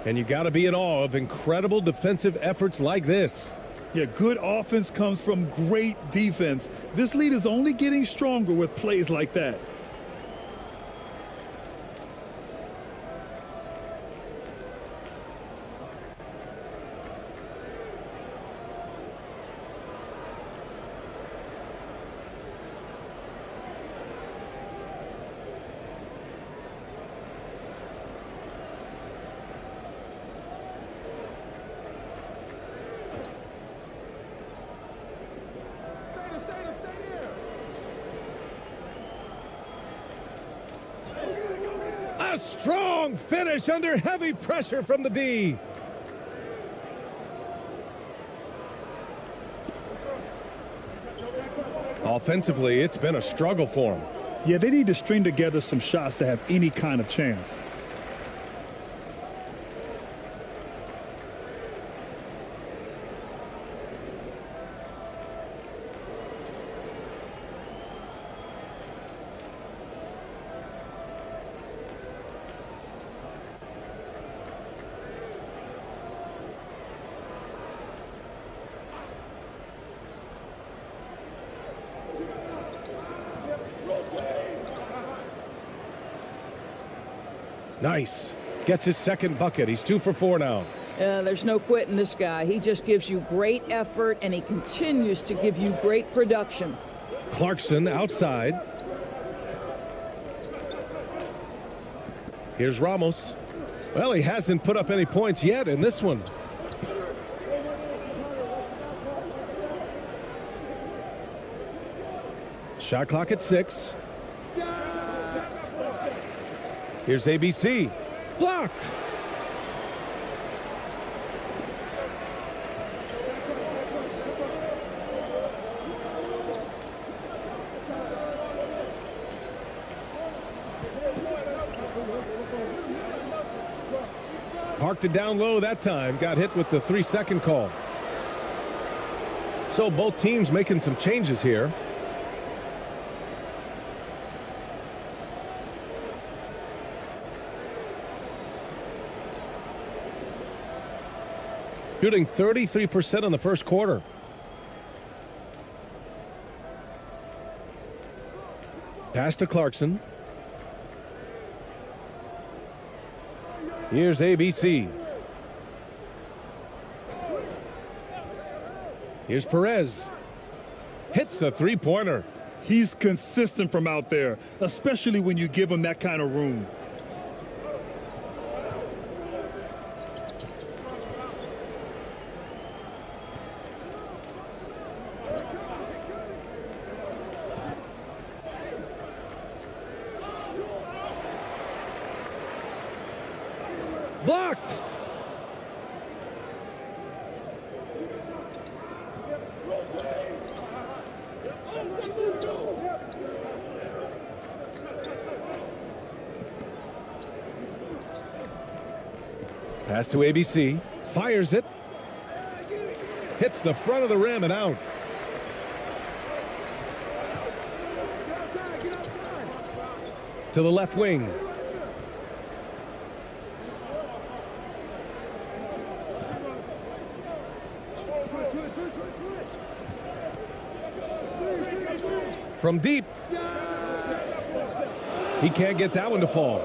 And you got to be in awe of incredible defensive efforts like this. Yeah, good offense comes from great defense. This lead is only getting stronger with plays like that. A strong finish under heavy pressure from the D. Offensively, it's been a struggle for him. Yeah, they need to string together some shots to have any kind of chance. Nice. Gets his second bucket. He's 2 for 4 now. There's no quitting this guy. He just gives you great effort, and he continues to give you great production. Clarkson outside. Here's Ramos. Well, he hasn't put up any points yet in this one. Shot clock at 6. Here's ABC. Blocked. Parked it down low that time. Got hit with the 3-second call. So both teams making some changes here. shooting 33% in the first quarter. Pass to Clarkson. Here's ABC. Here's Perez. Hits a three-pointer. He's consistent from out there, especially when you give him that kind of room. Blocked. Pass to ABC. Fires it. Hits the front of the rim and out. To the left wing. From deep. He can't get that one to fall.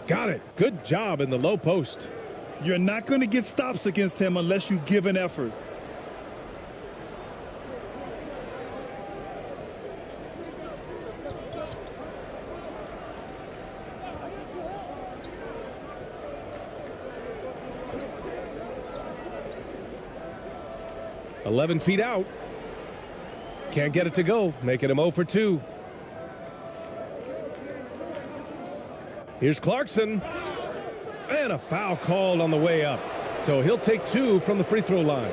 Got it. Good job in the low post. You're not going to get stops against him unless you give an effort. "11 feet out. Can't get it to go, making him 0 for 2. Here's Clarkson. And a foul called on the way up. So he'll take 2 from the free throw line.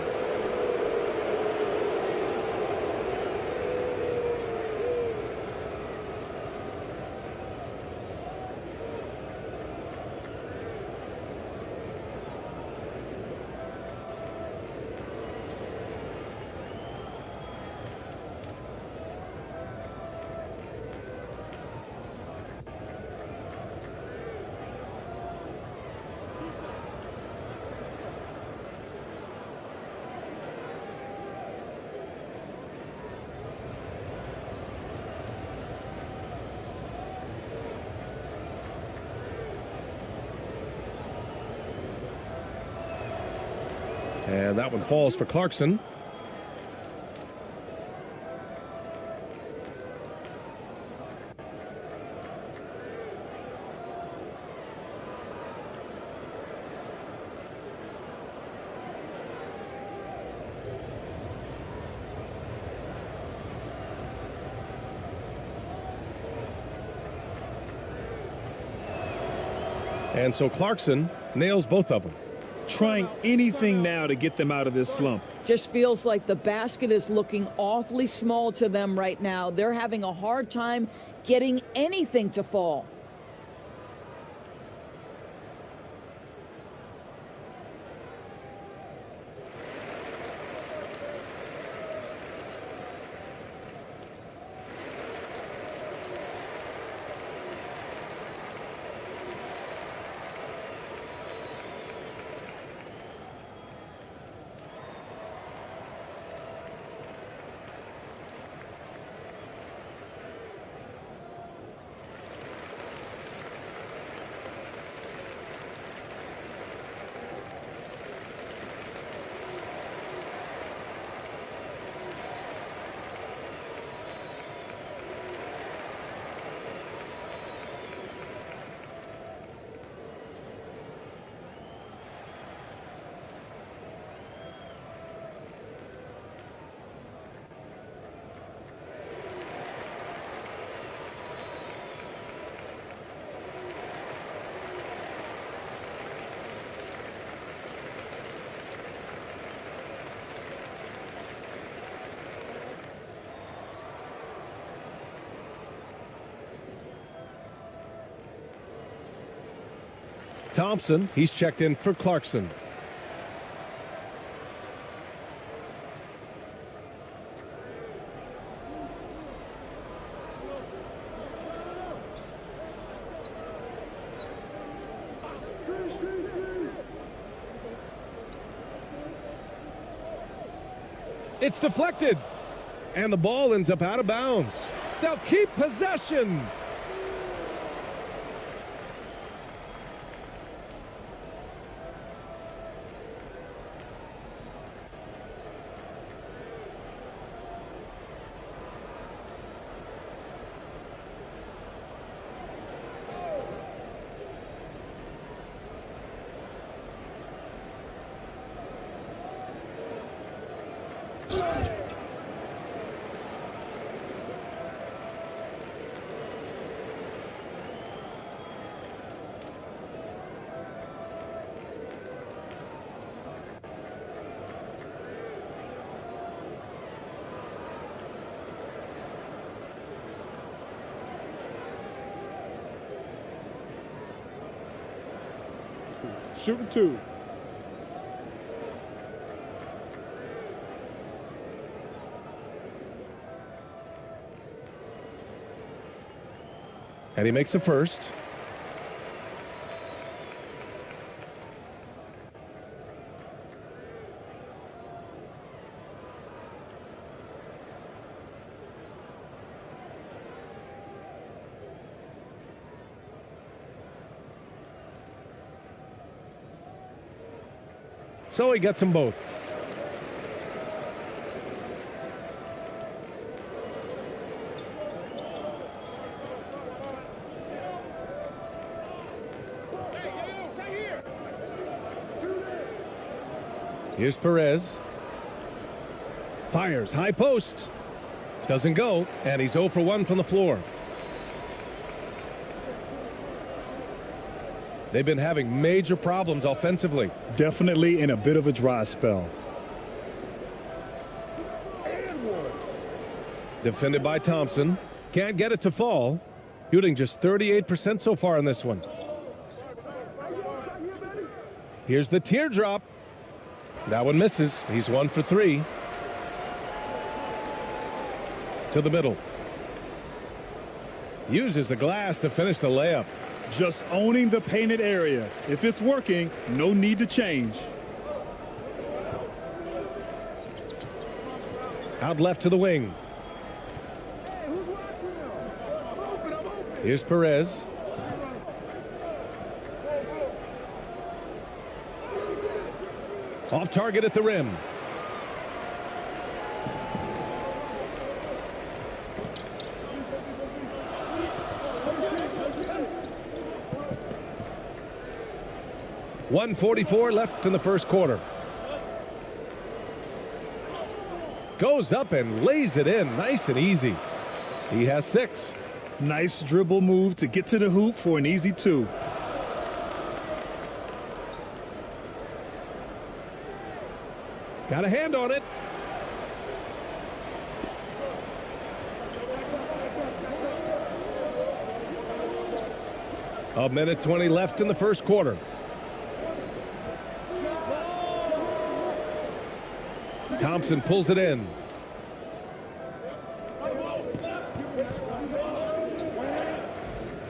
And that one falls for Clarkson. And so Clarkson nails both of them. Trying anything now to get them out of this slump. Just feels like the basket is looking awfully small to them right now. They're having a hard time getting anything to fall. Thompson, he's checked in for Clarkson. It's deflected. And the ball ends up out of bounds. They'll keep possession. Shooting 2. And he makes the first. So he gets them both. Here's Perez. Fires, high post. Doesn't go, and he's 0 for 1 from the floor. They've been having major problems offensively. Definitely in a bit of a dry spell. Defended by Thompson. Can't get it to fall. Shooting just 38% so far in this one. Here's the teardrop. That one misses. He's 1 for 3. To the middle. Uses the glass to finish the layup. Just owning the painted area. If it's working, no need to change. Out left to the wing. Here's Perez. Off target at the rim. .144 left in the first quarter. Goes up and lays it in nice and easy. He has 6. Nice dribble move to get to the hoop for an easy 2. Got a hand on it. A minute 20 left in the first quarter. Thompson pulls it in.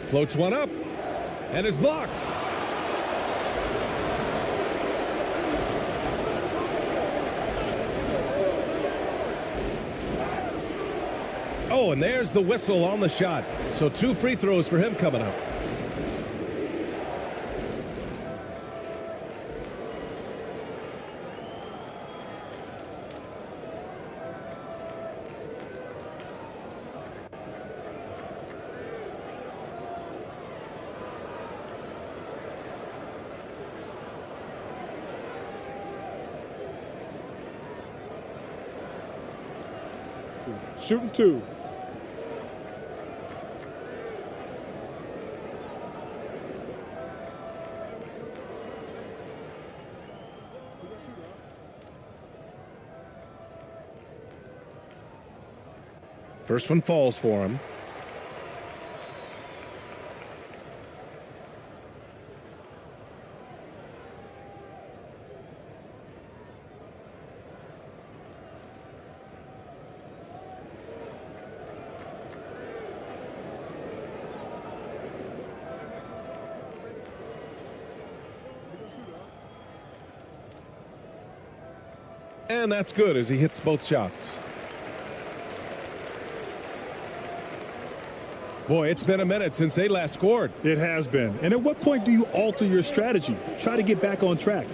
Floats one up and is blocked. Oh, and there's the whistle on the shot. So 2 free throws for him coming up. Shooting 2. First one falls for him. And that's good as he hits both shots. Boy, it's been a minute since they last scored. It has been. And at what point do you alter your strategy? Try to get back on track.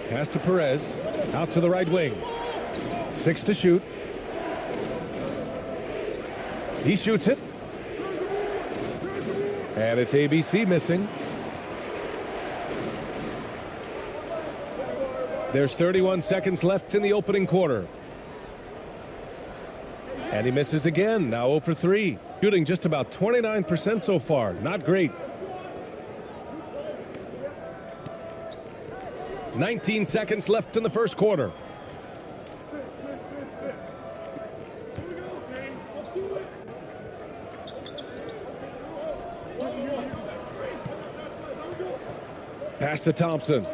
Pass to Perez. Out to the right wing. 6 to shoot. He shoots it. And it's ABC missing. There's 31 seconds left in the opening quarter. And he misses again. Now 0 for 3. Shooting just about 29% so far. Not great. 19 seconds left in the first quarter. Pass to Thompson.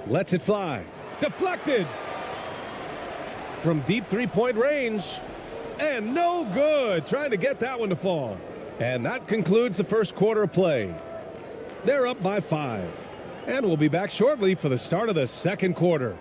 Lets it fly. Deflected. From deep three-point range. And no good. Trying to get that one to fall. And that concludes the first quarter of play. They're up by 5. And we'll be back shortly for the start of the second quarter.